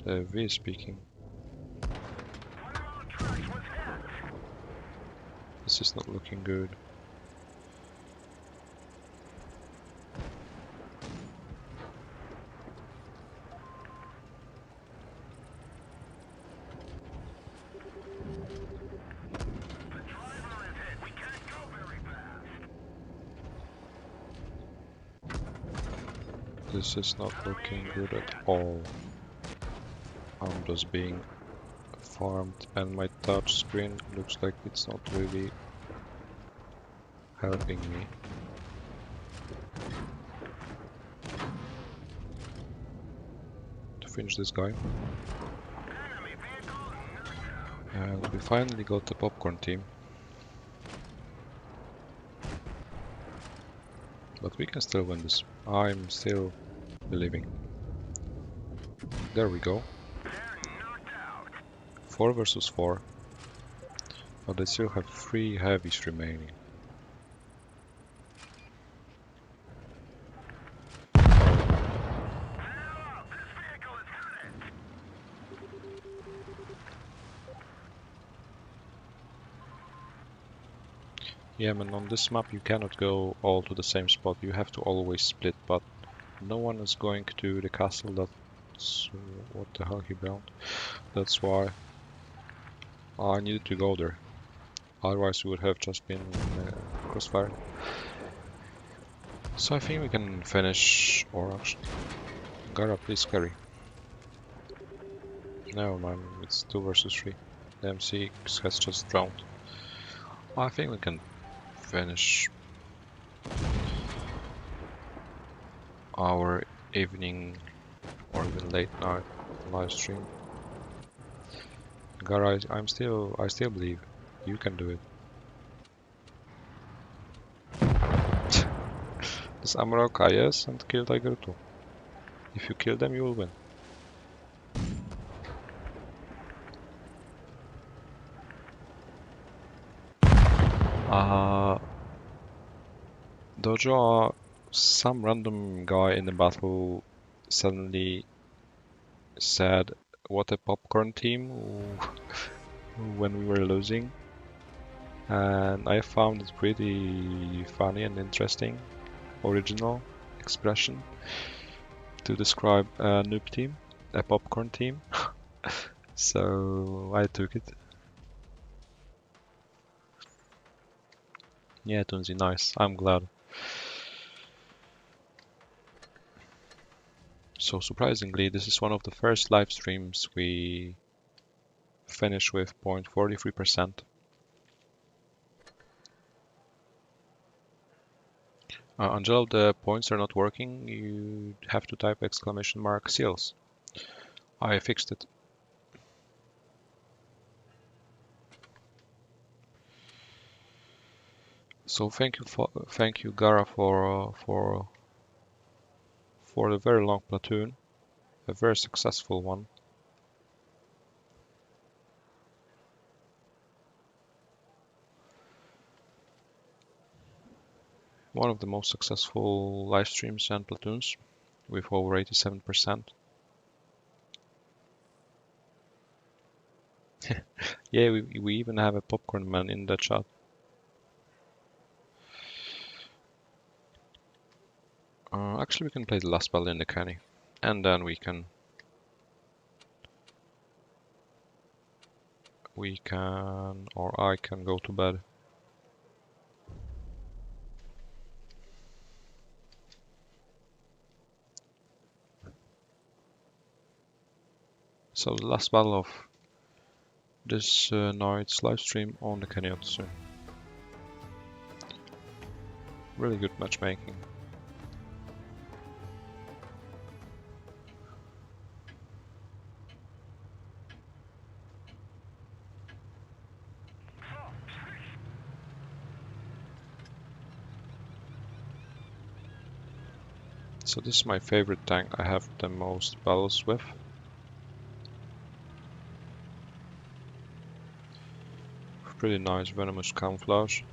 V is speaking. This is not looking good. This is not looking good at all. I'm just being farmed and my touch screen looks like it's not really helping me. To finish this guy. And we finally got the popcorn team. But we can still win this. I'm still believing. There we go. 4 versus 4. But they still have 3 heavies remaining. Yeah, man, on this map you cannot go all to the same spot. You have to always split, but no one is going to the castle. That's what the hell he built. That's why I needed to go there. Otherwise we would have just been crossfire. So I think we can finish, or actually, Gara, please carry. No, man, it's 2 versus 3. The MC has just drowned. I think we can finish our evening or even late night live stream. Gara, I still believe you can do it. This Amarok IS and kill Tiger 2. If you kill them, you will win. Dojo, some random guy in the battle suddenly said, "What a popcorn team," when we were losing. And I found it pretty funny and interesting, original expression to describe a noob team, a popcorn team. So I took it. Yeah, Tunzi, nice. I'm glad. So surprisingly, this is one of the first live streams we finish with 0.43%. Angelo, the points are not working. You have to type !seals. I fixed it. So thank you Gara for a very long platoon, a very successful one. One of the most successful live streams and platoons with over 87%. Yeah, we even have a popcorn man in the chat. Actually, we can play the last battle in the canny, and then we can or I can go to bed. So the last battle of this night's live stream on the Kanyotsu. Really good matchmaking. So this is my favorite tank. I have the most battles with. Pretty nice venomous camouflage.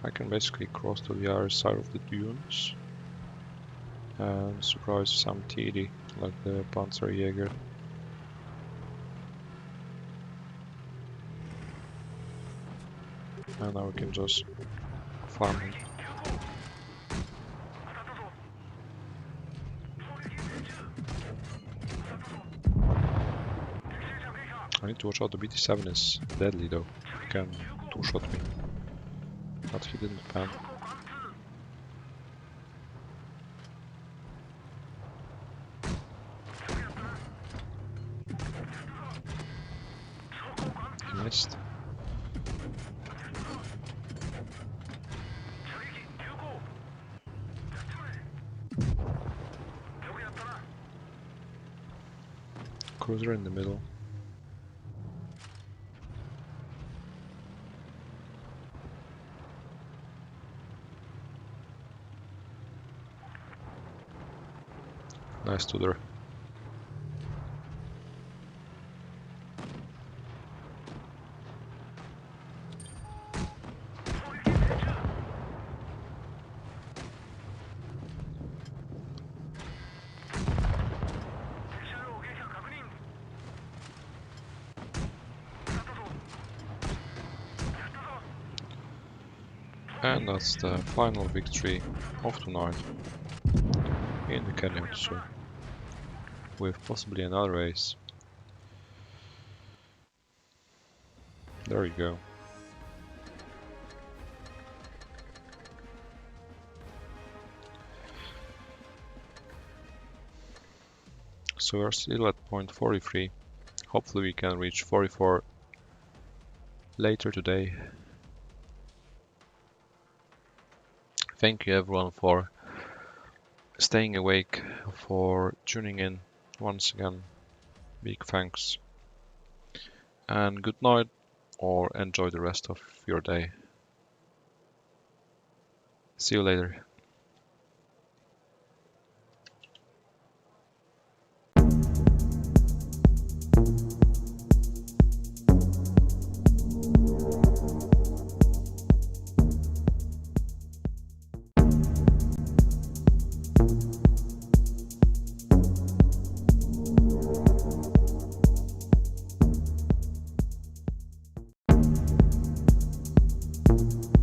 I can basically cross to the other side of the dunes and surprise some TD like the Panzerjäger. And now we can just farm him. I need to watch out, the BT-7 is deadly though. He can two-shot me. But he didn't pan. Cruiser in the middle. Nice to there. And that's the final victory of tonight in the canyon, so with possibly another race. There you go. So we're still at point 43. Hopefully we can reach 44 later today. Thank you everyone for staying awake, for tuning in once again. Big thanks. And good night, or enjoy the rest of your day. See you later.